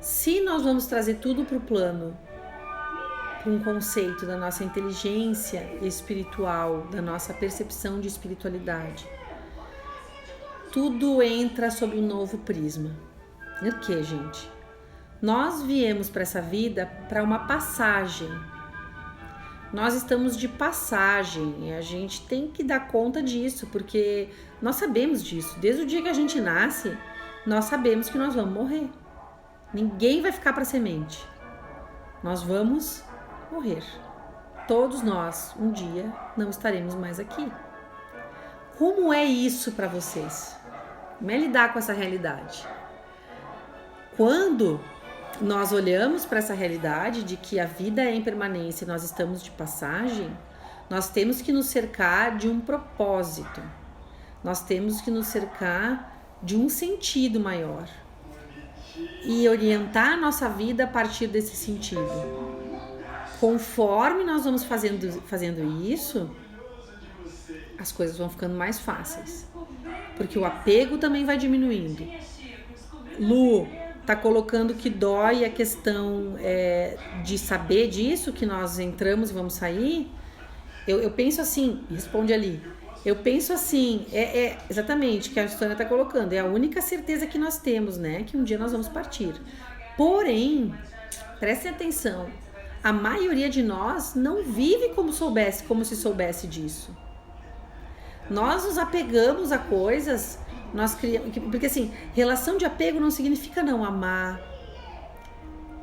Se nós vamos trazer tudo pro plano, para um conceito da nossa inteligência espiritual, da nossa percepção de espiritualidade, tudo entra sob um novo prisma. E o que, gente? Nós viemos para essa vida para uma passagem. Nós estamos de passagem e a gente tem que dar conta disso, porque nós sabemos disso. Desde o dia que a gente nasce, nós sabemos que nós vamos morrer. Ninguém vai ficar para semente. Nós vamos morrer. Todos nós, um dia, não estaremos mais aqui. Como é isso para vocês? Como é lidar com essa realidade? Quando nós olhamos para essa realidade de que a vida é impermanência e nós estamos de passagem, nós temos que nos cercar de um propósito. Nós temos que nos cercar de um sentido maior e orientar a nossa vida a partir desse sentido. Conforme nós vamos fazendo isso, as coisas vão ficando mais fáceis, porque o apego também vai diminuindo. Lu tá colocando que dói a questão de saber disso, que nós entramos e vamos sair. Eu penso assim, responde ali. Eu penso assim, exatamente, que a Sônia tá colocando, é a única certeza que nós temos, né? Que um dia nós vamos partir. Porém, prestem atenção, a maioria de nós não vive como se soubesse disso. Nós nos apegamos a coisas, nós criamos, porque assim, relação de apego não significa não amar.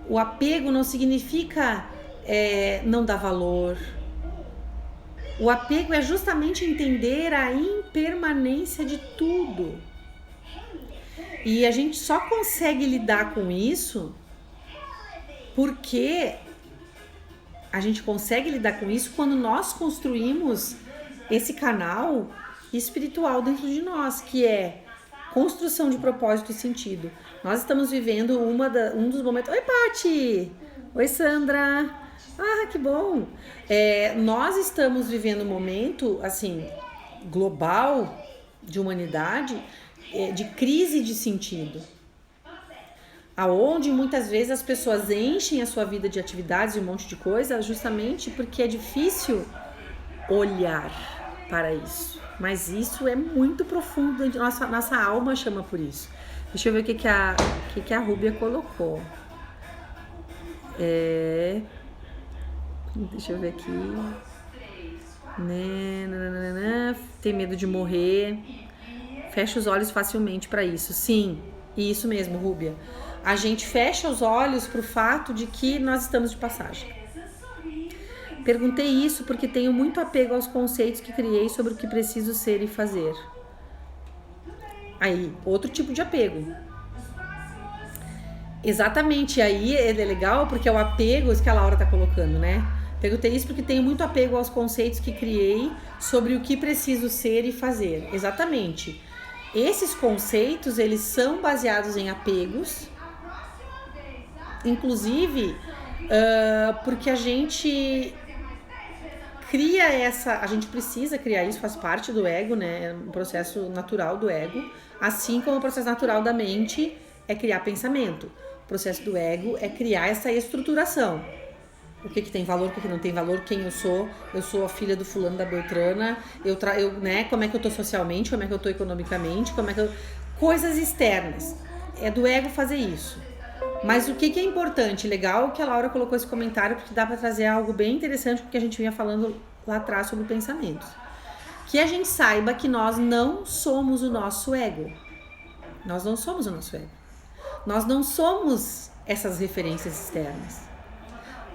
O apego não significa não dar valor. O apego é justamente entender a impermanência de tudo. E a gente só consegue lidar com isso porque a gente consegue lidar com isso quando nós construímos esse canal espiritual dentro de nós, que é construção de propósito e sentido. Nós estamos vivendo um dos momentos... Oi, Pati! Oi, Sandra! Ah, que bom! Nós estamos vivendo um momento, assim, global, de humanidade, de crise de sentido. Aonde muitas vezes as pessoas enchem a sua vida de atividades e um monte de coisa justamente porque é difícil olhar para isso. Mas isso é muito profundo, nossa alma chama por isso. Deixa eu ver o que a Rúbia colocou. Deixa eu ver aqui. Tem medo de morrer. Fecha os olhos facilmente para isso. Sim, isso mesmo, Rúbia. A gente fecha os olhos para o fato de que nós estamos de passagem. Perguntei isso porque tenho muito apego aos conceitos que criei sobre o que preciso ser e fazer. Aí, outro tipo de apego. Exatamente, aí é legal porque é o apego, isso que a Laura tá colocando, né? Perguntei isso porque tenho muito apego aos conceitos que criei sobre o que preciso ser e fazer. Exatamente. Esses conceitos, eles são baseados em apegos, inclusive porque a gente a gente precisa criar isso, faz parte do ego, né? É um processo natural do ego, assim como o processo natural da mente é criar pensamento. O processo do ego é criar essa estruturação. O que tem valor, o que não tem valor, quem eu sou a filha do fulano da Beltrana, né? Como é que eu tô socialmente, como é que eu tô economicamente, coisas externas. É do ego fazer isso. Mas o que é importante, legal que a Laura colocou esse comentário, porque dá para trazer algo bem interessante, porque a gente vinha falando lá atrás sobre pensamentos. Que a gente saiba que nós não somos o nosso ego. Nós não somos o nosso ego. Nós não somos essas referências externas.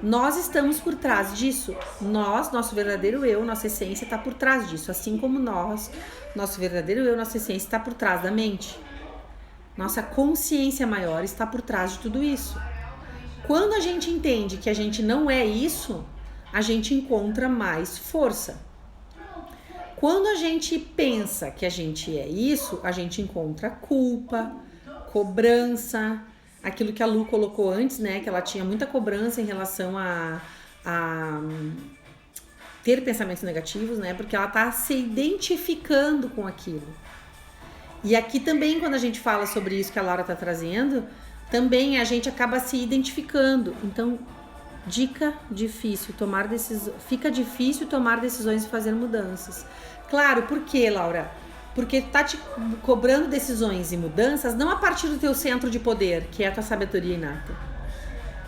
Nós estamos por trás disso. Nosso verdadeiro eu, nossa essência está por trás disso. Assim como nosso verdadeiro eu, nossa essência está por trás da mente. Nossa consciência maior está por trás de tudo isso. Quando a gente entende que a gente não é isso, a gente encontra mais força. Quando a gente pensa que a gente é isso, a gente encontra culpa, cobrança, aquilo que a Lu colocou antes, né? Que ela tinha muita cobrança em relação a ter pensamentos negativos, né? Porque ela tá se identificando com aquilo. E aqui também, quando a gente fala sobre isso que a Laura tá trazendo, também a gente acaba se identificando. Então, fica difícil tomar decisões e fazer mudanças. Claro, por quê, Laura? Porque tá te cobrando decisões e mudanças não a partir do teu centro de poder, que é a tua sabedoria inata.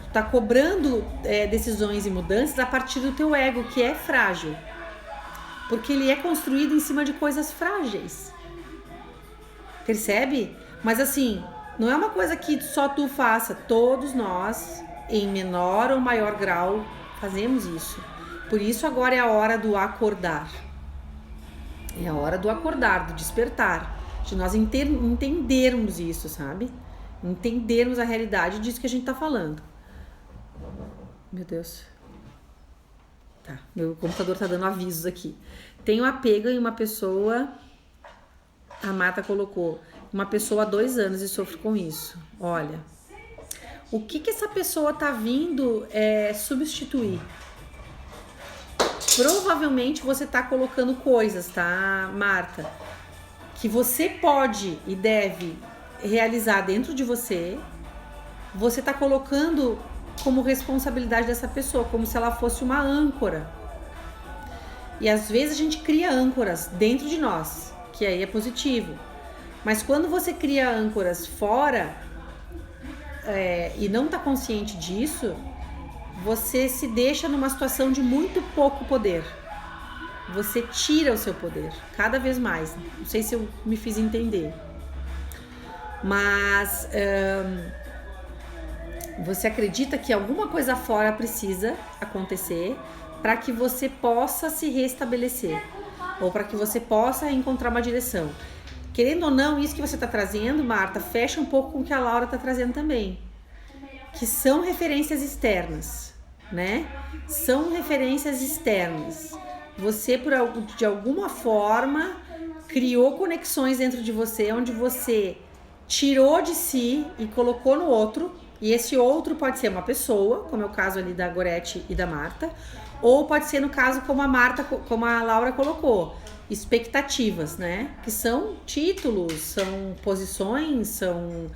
Tu tá cobrando decisões e mudanças a partir do teu ego, que é frágil. Porque ele é construído em cima de coisas frágeis. Percebe? Mas assim, não é uma coisa que só tu faça. Todos nós, em menor ou maior grau, fazemos isso. Por isso agora é a hora do acordar. É a hora do acordar, do despertar. De nós entendermos isso, sabe? Entendermos a realidade disso que a gente tá falando. Meu Deus. Tá, meu computador tá dando avisos aqui. Tenho apego em uma pessoa... A Marta colocou, uma pessoa há 2 anos e sofre com isso. Olha, o que essa pessoa tá vindo substituir? Provavelmente você tá colocando coisas, tá, Marta? Que você pode e deve realizar dentro de você. Você tá colocando como responsabilidade dessa pessoa, como se ela fosse uma âncora. E às vezes a gente cria âncoras dentro de nós, que aí é positivo. Mas quando você cria âncoras fora e não tá consciente disso, você se deixa numa situação de muito pouco poder. Você tira o seu poder cada vez mais. Não sei se eu me fiz entender. Mas você acredita que alguma coisa fora precisa acontecer para que você possa se restabelecer. Ou para que você possa encontrar uma direção. Querendo ou não, isso que você está trazendo, Marta, fecha um pouco com o que a Laura está trazendo também. Que são referências externas, né? São referências externas. Você, de alguma forma, criou conexões dentro de você, onde você tirou de si e colocou no outro. E esse outro pode ser uma pessoa, como é o caso ali da Gorete e da Marta, ou pode ser no caso como a Laura colocou, expectativas, né? Que são títulos, são posições, são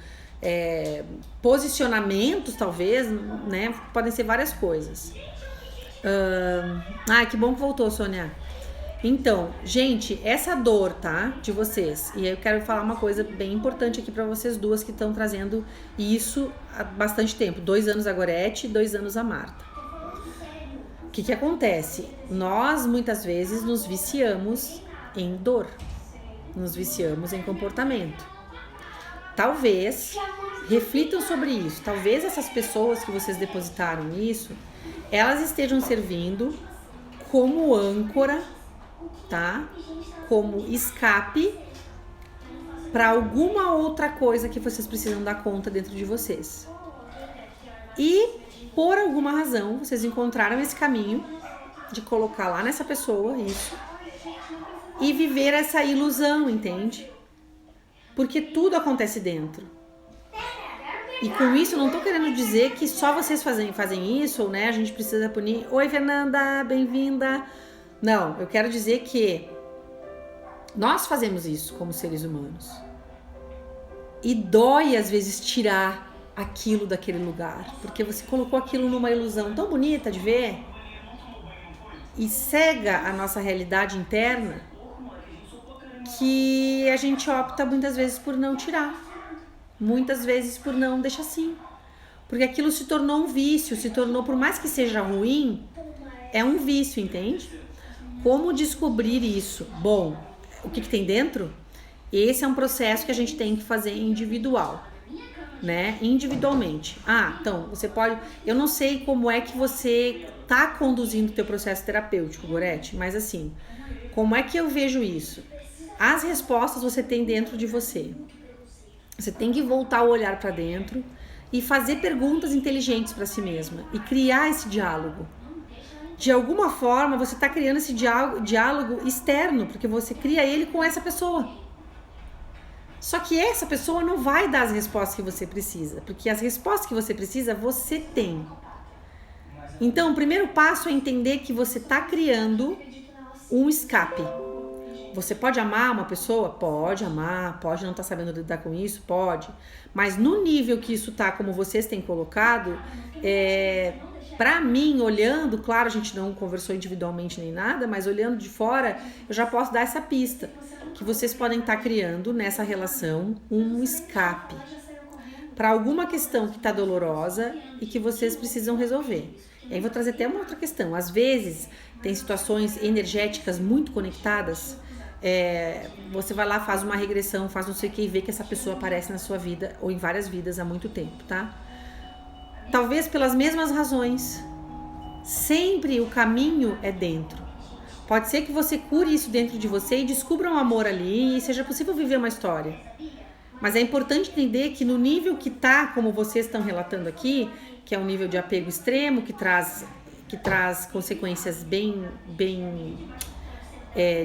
posicionamentos, talvez, né? Podem ser várias coisas. Que bom que voltou, Sônia. Então, gente, essa dor, tá? De vocês. E eu quero falar uma coisa bem importante aqui pra vocês duas que estão trazendo isso há bastante tempo. 2 anos a Gorete, 2 anos a Marta. O que acontece? Nós, muitas vezes, nos viciamos em dor. Nos viciamos em comportamento. Talvez, reflitam sobre isso. Talvez essas pessoas que vocês depositaram nisso, elas estejam servindo como âncora, tá? Como escape para alguma outra coisa que vocês precisam dar conta dentro de vocês. E por alguma razão vocês encontraram esse caminho de colocar lá nessa pessoa isso e viver essa ilusão, entende? Porque tudo acontece dentro. E com isso eu não tô querendo dizer que só vocês fazem isso, ou né, a gente precisa punir. Oi, Fernanda, bem-vinda. Não, eu quero dizer que nós fazemos isso como seres humanos. E dói às vezes tirar aquilo daquele lugar, porque você colocou aquilo numa ilusão tão bonita de ver e cega a nossa realidade interna que a gente opta muitas vezes por não tirar, muitas vezes por não deixar assim, porque aquilo se tornou um vício, se tornou, por mais que seja ruim, é um vício, entende? Como descobrir isso? Bom, o que tem dentro? Esse é um processo que a gente tem que fazer individual, né? Individualmente. Então, você pode... Eu não sei como é que você tá conduzindo o teu processo terapêutico, Gorete, mas assim, como é que eu vejo isso? As respostas você tem dentro de você. Você tem que voltar o olhar para dentro e fazer perguntas inteligentes para si mesma e criar esse diálogo. De alguma forma, você está criando esse diálogo externo, porque você cria ele com essa pessoa. Só que essa pessoa não vai dar as respostas que você precisa, porque as respostas que você precisa, você tem. Então, o primeiro passo é entender que você está criando um escape. Você pode amar uma pessoa? Pode amar, pode não estar sabendo lidar com isso? Pode. Mas no nível que isso tá, como vocês têm colocado, pra mim, olhando, claro, a gente não conversou individualmente nem nada, mas olhando de fora, eu já posso dar essa pista, que vocês podem estar criando nessa relação um escape para alguma questão que tá dolorosa e que vocês precisam resolver. E aí vou trazer até uma outra questão. Às vezes, tem situações energéticas muito conectadas, você vai lá, faz uma regressão, faz não sei o que e vê que essa pessoa aparece na sua vida ou em várias vidas há muito tempo, tá? Talvez pelas mesmas razões. Sempre o caminho é dentro. Pode ser que você cure isso dentro de você e descubra um amor ali e seja possível viver uma história. Mas é importante entender que no nível que tá, como vocês estão relatando aqui, que é um nível de apego extremo, que traz consequências bem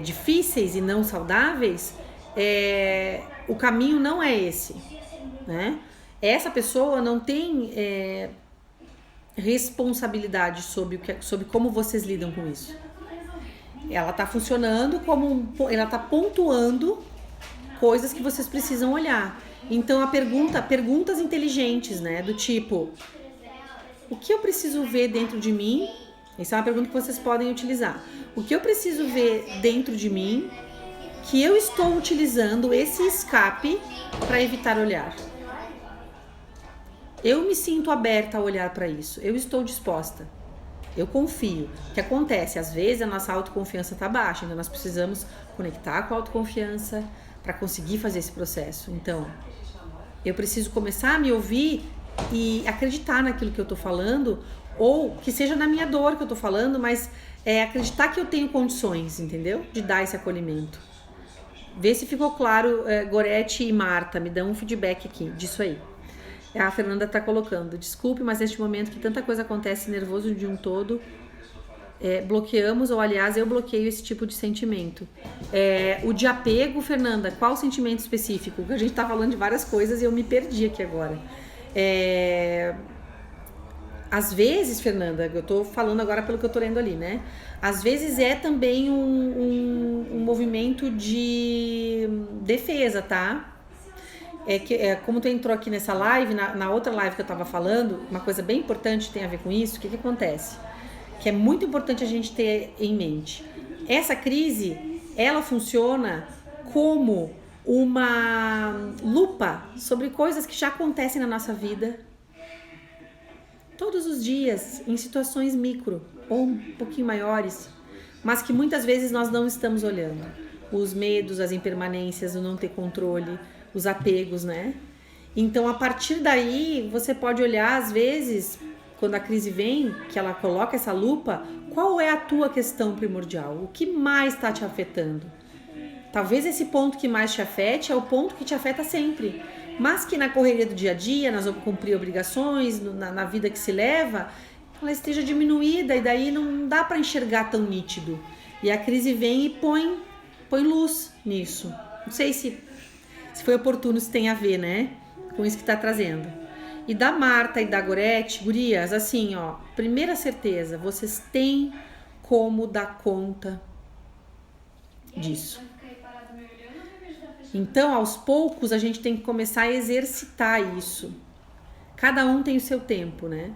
difíceis e não saudáveis, o caminho não é esse, né? Essa pessoa não tem responsabilidade sobre como vocês lidam com isso. Ela está funcionando ela está pontuando coisas que vocês precisam olhar. Então perguntas inteligentes, né? Do tipo, o que eu preciso ver dentro de mim? Essa é uma pergunta que vocês podem utilizar. O que eu preciso ver dentro de mim que eu estou utilizando esse escape para evitar olhar? Eu me sinto aberta a olhar para isso. Eu estou disposta. Eu confio. O que acontece? Às vezes a nossa autoconfiança está baixa, então nós precisamos conectar com a autoconfiança para conseguir fazer esse processo. Então, eu preciso começar a me ouvir e acreditar naquilo que eu estou falando, ou que seja na minha dor que eu estou falando, mas acreditar que eu tenho condições, entendeu? De dar esse acolhimento. Vê se ficou claro, Gorete e Marta, me dão um feedback aqui disso aí. A Fernanda está colocando, desculpe, mas neste momento que tanta coisa acontece nervoso de um todo, bloqueamos, ou aliás, eu bloqueio esse tipo de sentimento. O de apego, Fernanda, qual sentimento específico? A gente tá falando de várias coisas e eu me perdi aqui agora. Às vezes, Fernanda, eu tô falando agora pelo que eu tô lendo ali, né? Às vezes é também um movimento de defesa, tá? como tu entrou aqui nessa live, na outra live que eu tava falando, uma coisa bem importante tem a ver com isso, o que acontece? Que é muito importante a gente ter em mente. Essa crise, ela funciona como uma lupa sobre coisas que já acontecem na nossa vida todos os dias, em situações micro ou um pouquinho maiores, mas que muitas vezes nós não estamos olhando. Os medos, as impermanências, o não ter controle, os apegos, né? Então, a partir daí, você pode olhar, às vezes, quando a crise vem, que ela coloca essa lupa, qual é a tua questão primordial? O que mais está te afetando? Talvez esse ponto que mais te afete é o ponto que te afeta sempre, mas que na correria do dia a dia, nas cumprir obrigações, na vida que se leva, ela esteja diminuída e daí não dá para enxergar tão nítido. E a crise vem e põe luz nisso. Não sei se foi oportuno, se tem a ver, né, com isso que tá trazendo. E da Marta e da Gorete, gurias, assim, ó, primeira certeza, vocês têm como dar conta disso. Então, aos poucos, a gente tem que começar a exercitar isso. Cada um tem o seu tempo, né?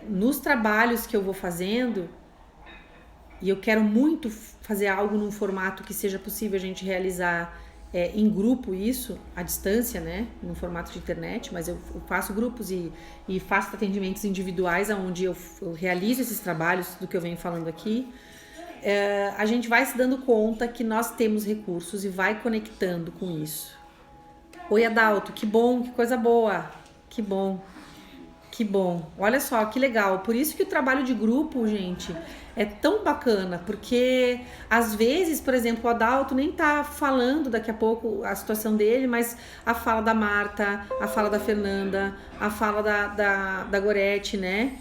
Nos trabalhos que eu vou fazendo, e eu quero muito fazer algo num formato que seja possível a gente realizar em grupo isso, à distância, né? No formato de internet, mas eu faço grupos e faço atendimentos individuais onde eu realizo esses trabalhos do que eu venho falando aqui. A gente vai se dando conta que nós temos recursos e vai conectando com isso. Oi, Adalto, que bom, que coisa boa, que bom. Que bom, olha só, que legal. Por isso que o trabalho de grupo, gente, é tão bacana, porque às vezes, por exemplo, o Adalto nem tá falando daqui a pouco a situação dele, mas a fala da Marta, a fala da Fernanda, a fala da Gorete, né?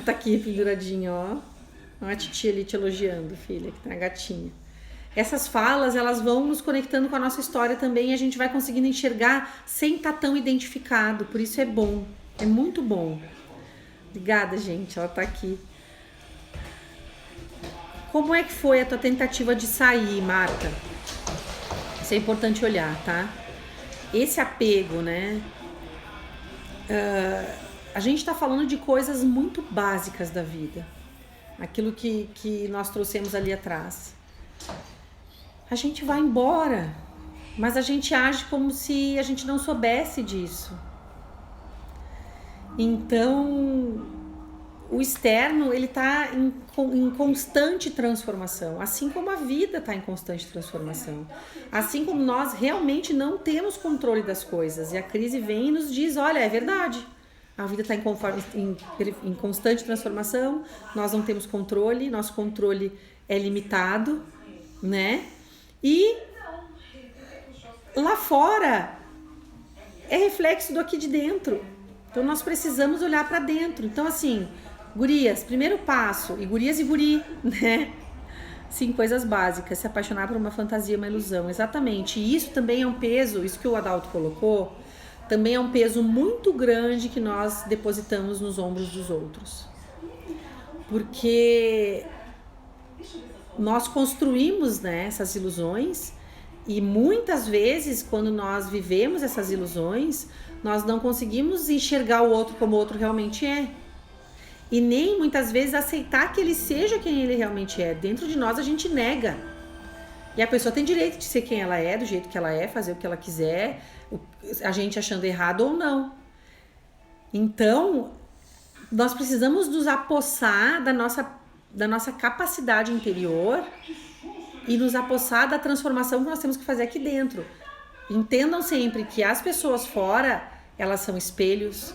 Tá aqui penduradinha, ó. Olha a titia ali te elogiando, filha, que tá a gatinha. Essas falas, elas vão nos conectando com a nossa história também e a gente vai conseguindo enxergar sem estar tão identificado, por isso é bom. É muito bom. Obrigada, gente. Ela tá aqui. Como é que foi a tua tentativa de sair, Marta? Isso é importante olhar, tá? Esse apego, né? A gente tá falando de coisas muito básicas da vida. Aquilo que nós trouxemos ali atrás. A gente vai embora, mas a gente age como se a gente não soubesse disso. Então, o externo, ele tá em constante transformação, assim como a vida está em constante transformação. Assim como nós realmente não temos controle das coisas. E a crise vem e nos diz, olha, é verdade. A vida está em constante transformação, nós não temos controle, nosso controle é limitado, né? E lá fora é reflexo do aqui de dentro. Então, nós precisamos olhar para dentro. Então, assim, gurias, primeiro passo, e gurias e guri, né? Sim, coisas básicas, se apaixonar por uma fantasia, uma ilusão, exatamente. E isso também é um peso, isso que o Adalto colocou, também é um peso muito grande que nós depositamos nos ombros dos outros. Porque nós construímos, né, essas ilusões e muitas vezes, quando nós vivemos essas ilusões, nós não conseguimos enxergar o outro como o outro realmente é. E nem muitas vezes aceitar que ele seja quem ele realmente é. Dentro de nós a gente nega. E a pessoa tem direito de ser quem ela é, do jeito que ela é, fazer o que ela quiser, a gente achando errado ou não. Então, nós precisamos nos apossar da nossa capacidade interior e nos apossar da transformação que nós temos que fazer aqui dentro. Entendam sempre que as pessoas fora, elas são espelhos,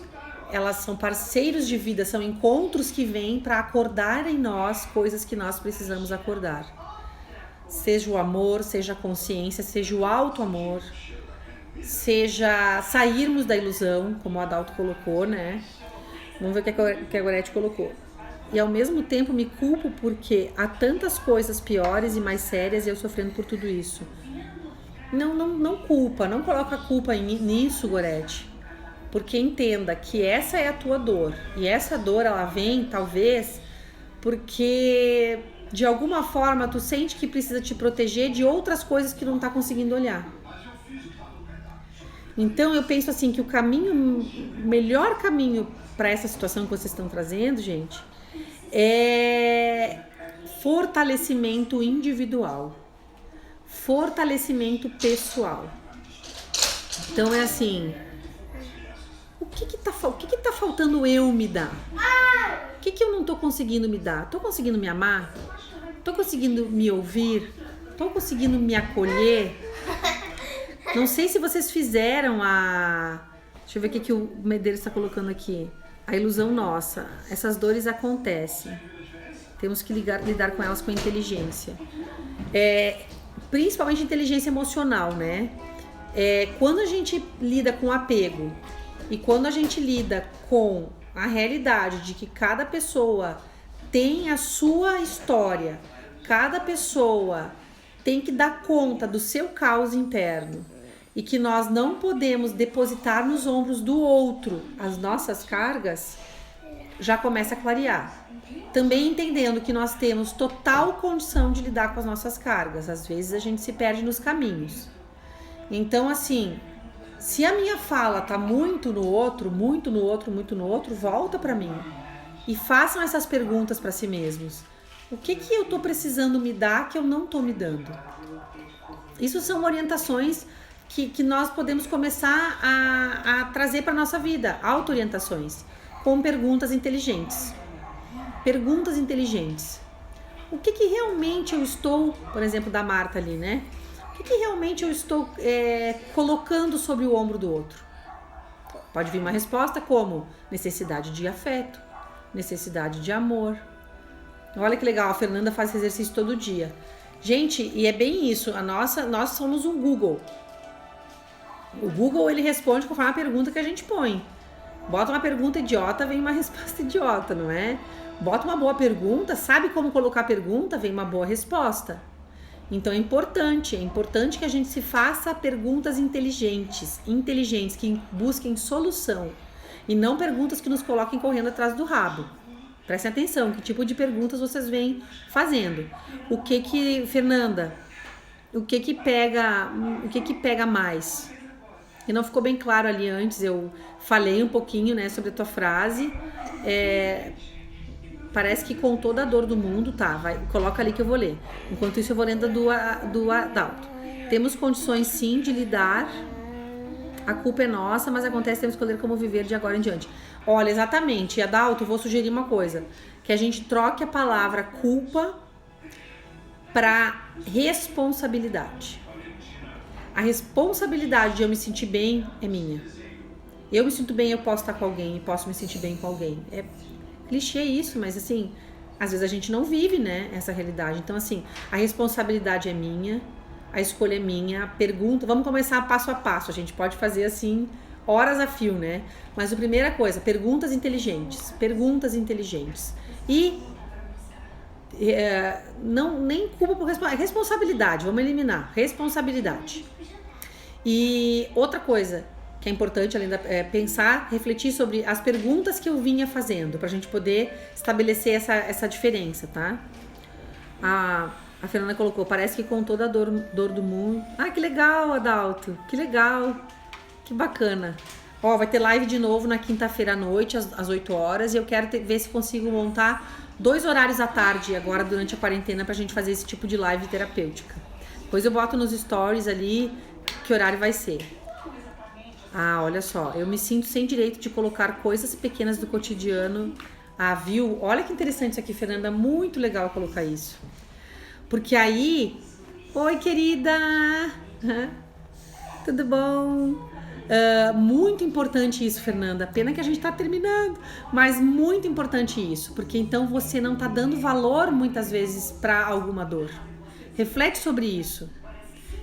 elas são parceiros de vida, são encontros que vêm para acordar em nós coisas que nós precisamos acordar. Seja o amor, seja a consciência, seja o auto-amor, seja sairmos da ilusão, como o Adalto colocou, né? Vamos ver o que a Gorete colocou. E ao mesmo tempo me culpo porque há tantas coisas piores e mais sérias e eu sofrendo por tudo isso. Não culpa, não coloca a culpa nisso, Gorete. Porque entenda que essa é a tua dor. E essa dor, ela vem, talvez, porque de alguma forma tu sente que precisa te proteger de outras coisas que não tá conseguindo olhar. Então eu penso assim que o melhor caminho para essa situação que vocês estão trazendo, gente, é fortalecimento individual, fortalecimento pessoal. Então é assim, o que tá faltando eu me dar? O que eu não tô conseguindo me dar? Tô conseguindo me amar? Tô conseguindo me ouvir? Tô conseguindo me acolher? Não sei se vocês fizeram deixa eu ver o que o Medeiros está colocando aqui. A ilusão nossa. Essas dores acontecem. Temos que lidar com elas com inteligência. Principalmente inteligência emocional, né? Quando a gente lida com apego e quando a gente lida com a realidade de que cada pessoa tem a sua história, cada pessoa tem que dar conta do seu caos interno e que nós não podemos depositar nos ombros do outro as nossas cargas, já começa a clarear. Também entendendo que nós temos total condição de lidar com as nossas cargas. Às vezes a gente se perde nos caminhos. Então, assim, se a minha fala tá muito no outro, volta para mim. E façam essas perguntas para si mesmos. O que eu tô precisando me dar que eu não tô me dando? Isso são orientações que nós podemos começar a trazer para nossa vida. Auto-orientações. Com perguntas inteligentes. Perguntas inteligentes. O que realmente eu estou, por exemplo, da Marta ali, né? O que realmente eu estou colocando sobre o ombro do outro? Pode vir uma resposta como necessidade de afeto, necessidade de amor. Olha que legal, a Fernanda faz esse exercício todo dia. Gente, e é bem isso, nós somos um Google. O Google, ele responde conforme a pergunta que a gente põe. Bota uma pergunta idiota, vem uma resposta idiota, não é? Bota uma boa pergunta, sabe como colocar a pergunta, vem uma boa resposta. Então é importante que a gente se faça perguntas inteligentes, que busquem solução e não perguntas que nos coloquem correndo atrás do rabo. Prestem atenção, que tipo de perguntas vocês vêm fazendo. Fernanda, o que pega mais? E não ficou bem claro ali antes, eu falei um pouquinho, né, sobre a tua frase. Parece que com toda a dor do mundo, tá? Coloca ali que eu vou ler. Enquanto isso eu vou lendo do Adalto. Temos condições sim de lidar. A culpa é nossa, mas acontece, temos que escolher como viver de agora em diante. Olha, exatamente. Adalto, eu vou sugerir uma coisa. Que a gente troque a palavra culpa para responsabilidade. A responsabilidade de eu me sentir bem é minha. Eu me sinto bem, eu posso estar com alguém e posso me sentir bem com alguém. É clichê isso, mas assim, às vezes a gente não vive, né, essa realidade. Então, assim, a responsabilidade é minha, a escolha é minha, a pergunta... Vamos começar passo a passo, a gente pode fazer, assim, horas a fio, né? Mas a primeira coisa, perguntas inteligentes. E nem culpa por responsabilidade, vamos eliminar, responsabilidade. E outra coisa que é importante, além pensar, refletir sobre as perguntas que eu vinha fazendo, pra gente poder estabelecer essa diferença, tá? A Fernanda colocou, parece que com toda a dor do mundo. Ah, que legal, Adalto, que legal, que bacana. Ó, vai ter live de novo na quinta-feira à noite, às 8 horas, e eu quero ver se consigo montar 2 horários à tarde, agora durante a quarentena, pra gente fazer esse tipo de live terapêutica. Depois eu boto nos stories ali que horário vai ser. Ah, olha só, eu me sinto sem direito de colocar coisas pequenas do cotidiano. Ah, viu? Olha que interessante isso aqui, Fernanda, muito legal colocar isso. Porque aí... Oi, querida! Tudo bom? Muito importante isso, Fernanda. Pena que a gente tá terminando, mas muito importante isso, porque então você não tá dando valor muitas vezes para alguma dor. Reflete sobre isso.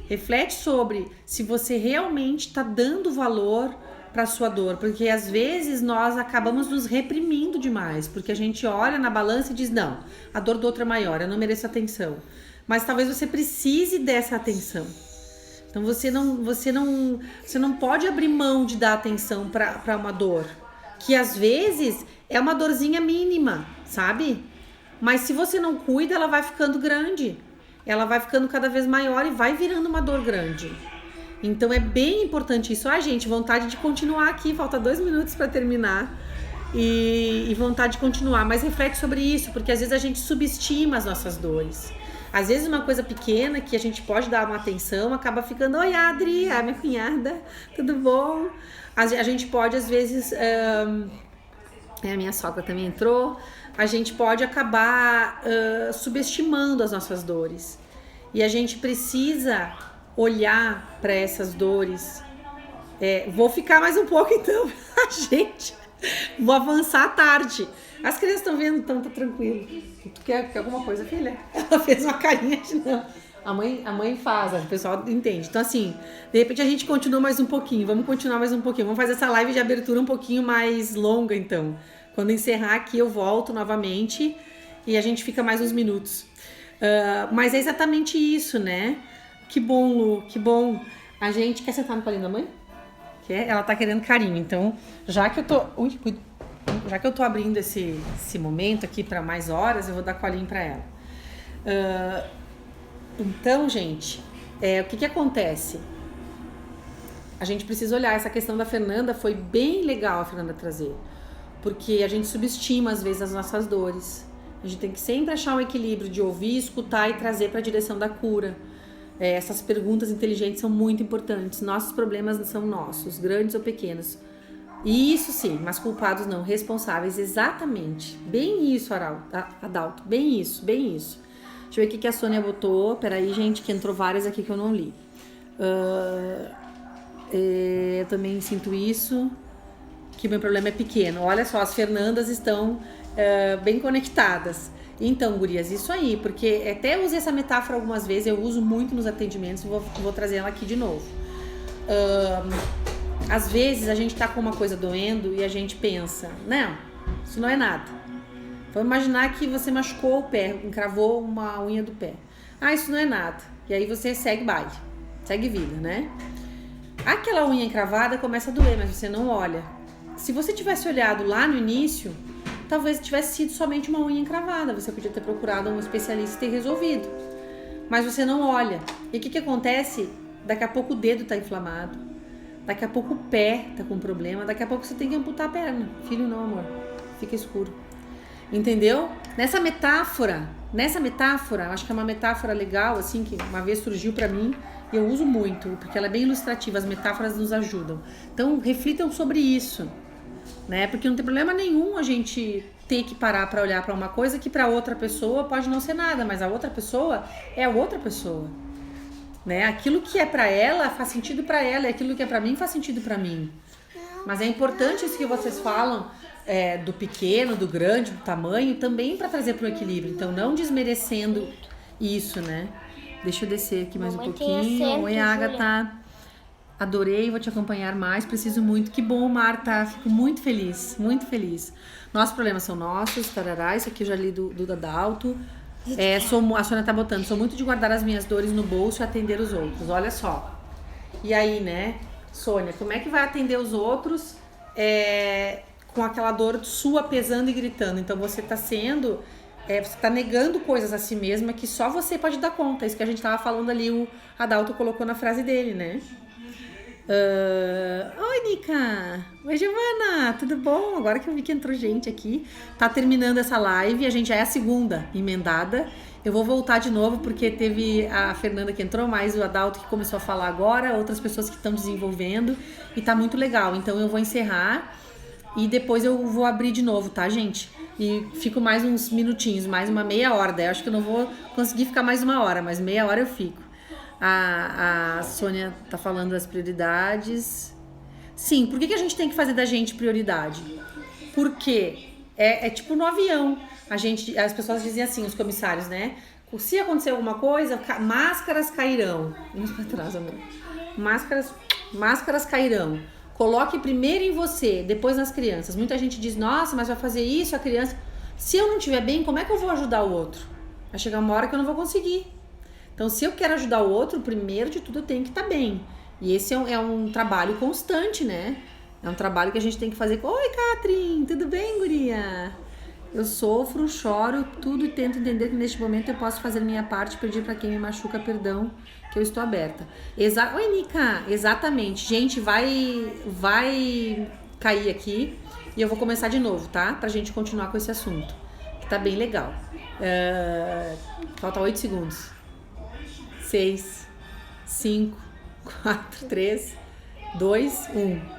Reflete sobre se você realmente está dando valor para sua dor, porque às vezes nós acabamos nos reprimindo demais, porque a gente olha na balança e diz, não, a dor do outro é maior, eu não mereço atenção. Mas talvez você precise dessa atenção. Então você não pode abrir mão de dar atenção para uma dor, que às vezes é uma dorzinha mínima, sabe? Mas se você não cuida, ela vai ficando grande. Ela vai ficando cada vez maior e vai virando uma dor grande. Então é bem importante isso. Ai, gente, vontade de continuar aqui, falta 2 minutos para terminar. E vontade de continuar, mas reflete sobre isso, porque às vezes a gente subestima as nossas dores. Às vezes uma coisa pequena que a gente pode dar uma atenção acaba ficando, oi Adri, minha cunhada, tudo bom? A gente pode às vezes, a minha sogra também entrou, a gente pode acabar subestimando as nossas dores. E a gente precisa olhar para essas dores. Vou ficar mais um pouco então, gente. Vou avançar à tarde. As crianças estão vendo, então tá tranquilo. Tu quer alguma coisa, filha? Ela fez uma carinha de não. A mãe faz, o pessoal entende. Então assim, de repente a gente continua mais um pouquinho. Vamos continuar mais um pouquinho. Vamos fazer essa live de abertura um pouquinho mais longa então. Quando encerrar aqui eu volto novamente e a gente fica mais uns minutos. Mas é exatamente isso, né? Que bom, Lu, que bom. A gente quer sentar no colinho da mãe? Ela tá querendo carinho, então já que eu tô abrindo esse momento aqui para mais horas, eu vou dar colinho para ela. Então, gente, o que acontece? A gente precisa olhar, essa questão da Fernanda foi bem legal a Fernanda trazer, porque a gente subestima às vezes as nossas dores. A gente tem que sempre achar um equilíbrio de ouvir, escutar e trazer para a direção da cura. Essas perguntas inteligentes são muito importantes. Nossos problemas não são nossos, grandes ou pequenos. Isso sim, mas culpados não, responsáveis, exatamente. Bem isso, Adalto, bem isso, bem isso. Deixa eu ver o que a Sônia botou. Peraí, gente, que entrou várias aqui que eu não li. Eu também sinto isso, que meu problema é pequeno. Olha só, as Fernandas estão bem conectadas. Então, gurias, isso aí, porque até eu usei essa metáfora algumas vezes, eu uso muito nos atendimentos, vou trazer ela aqui de novo. Às vezes a gente tá com uma coisa doendo e a gente pensa, não, isso não é nada. Vamos imaginar que você machucou o pé, encravou uma unha do pé. Isso não é nada. E aí você segue baile, segue vida, né? Aquela unha encravada começa a doer, mas você não olha. Se você tivesse olhado lá no início, talvez tivesse sido somente uma unha encravada. Você podia ter procurado um especialista e ter resolvido. Mas você não olha. E o que acontece? Daqui a pouco o dedo está inflamado. Daqui a pouco o pé está com problema. Daqui a pouco você tem que amputar a perna. Filho não, amor. Fica escuro. Entendeu? Nessa metáfora, acho que é uma metáfora legal, assim, que uma vez surgiu para mim. E eu uso muito, porque ela é bem ilustrativa. As metáforas nos ajudam. Então, reflitam sobre isso. Né? Porque não tem problema nenhum a gente ter que parar para olhar para uma coisa que para outra pessoa pode não ser nada, mas a outra pessoa é a outra pessoa, né? Aquilo que é para ela faz sentido para ela, e aquilo que é para mim faz sentido para mim. Mas é importante isso que vocês falam do pequeno, do grande, do tamanho, também para trazer para o equilíbrio. Então, não desmerecendo isso, né? Deixa eu descer aqui mais um pouquinho. Oi, Agatha. Adorei, vou te acompanhar mais, preciso muito. Que bom, Marta, fico muito feliz, muito feliz. Nossos problemas são nossos, tarará, isso aqui eu já li do Adalto. A Sônia tá botando, sou muito de guardar as minhas dores no bolso e atender os outros, olha só. E aí, né, Sônia, como é que vai atender os outros com aquela dor sua pesando e gritando? Então você tá você tá negando coisas a si mesma que só você pode dar conta. Isso que a gente tava falando ali, o Adalto colocou na frase dele, né? Oi, Nica! Oi, Giovana! Tudo bom? Agora que eu vi que entrou gente aqui. Tá terminando essa live, a gente já é a segunda emendada. Eu vou voltar de novo porque teve a Fernanda que entrou, mais o Adalto que começou a falar agora, outras pessoas que estão desenvolvendo e tá muito legal. Então eu vou encerrar e depois eu vou abrir de novo, tá, gente? E fico mais uns minutinhos, mais uma meia hora. Daí eu acho que eu não vou conseguir ficar mais uma hora, mas meia hora eu fico. A Sônia tá falando das prioridades. Sim, por que a gente tem que fazer da gente prioridade? Porque é tipo no avião. As pessoas dizem assim, os comissários, né? Se acontecer alguma coisa, máscaras cairão. Vamos pra trás, amor. Máscaras cairão. Coloque primeiro em você, depois nas crianças. Muita gente diz, nossa, mas vai fazer isso a criança. Se eu não estiver bem, como é que eu vou ajudar o outro? Vai chegar uma hora que eu não vou conseguir. Então, se eu quero ajudar o outro, primeiro de tudo eu tenho que estar bem. E esse é um trabalho constante, né? É um trabalho que a gente tem que fazer. Oi, Catrin, tudo bem, guria? Eu sofro, choro, tudo e tento entender que neste momento eu posso fazer minha parte e pedir para quem me machuca perdão, que eu estou aberta. Oi, Nica, exatamente. Gente, vai cair aqui e eu vou começar de novo, tá? Pra gente continuar com esse assunto, que tá bem legal. Falta 8 segundos. 6, 5, 4, 3, 2, 1.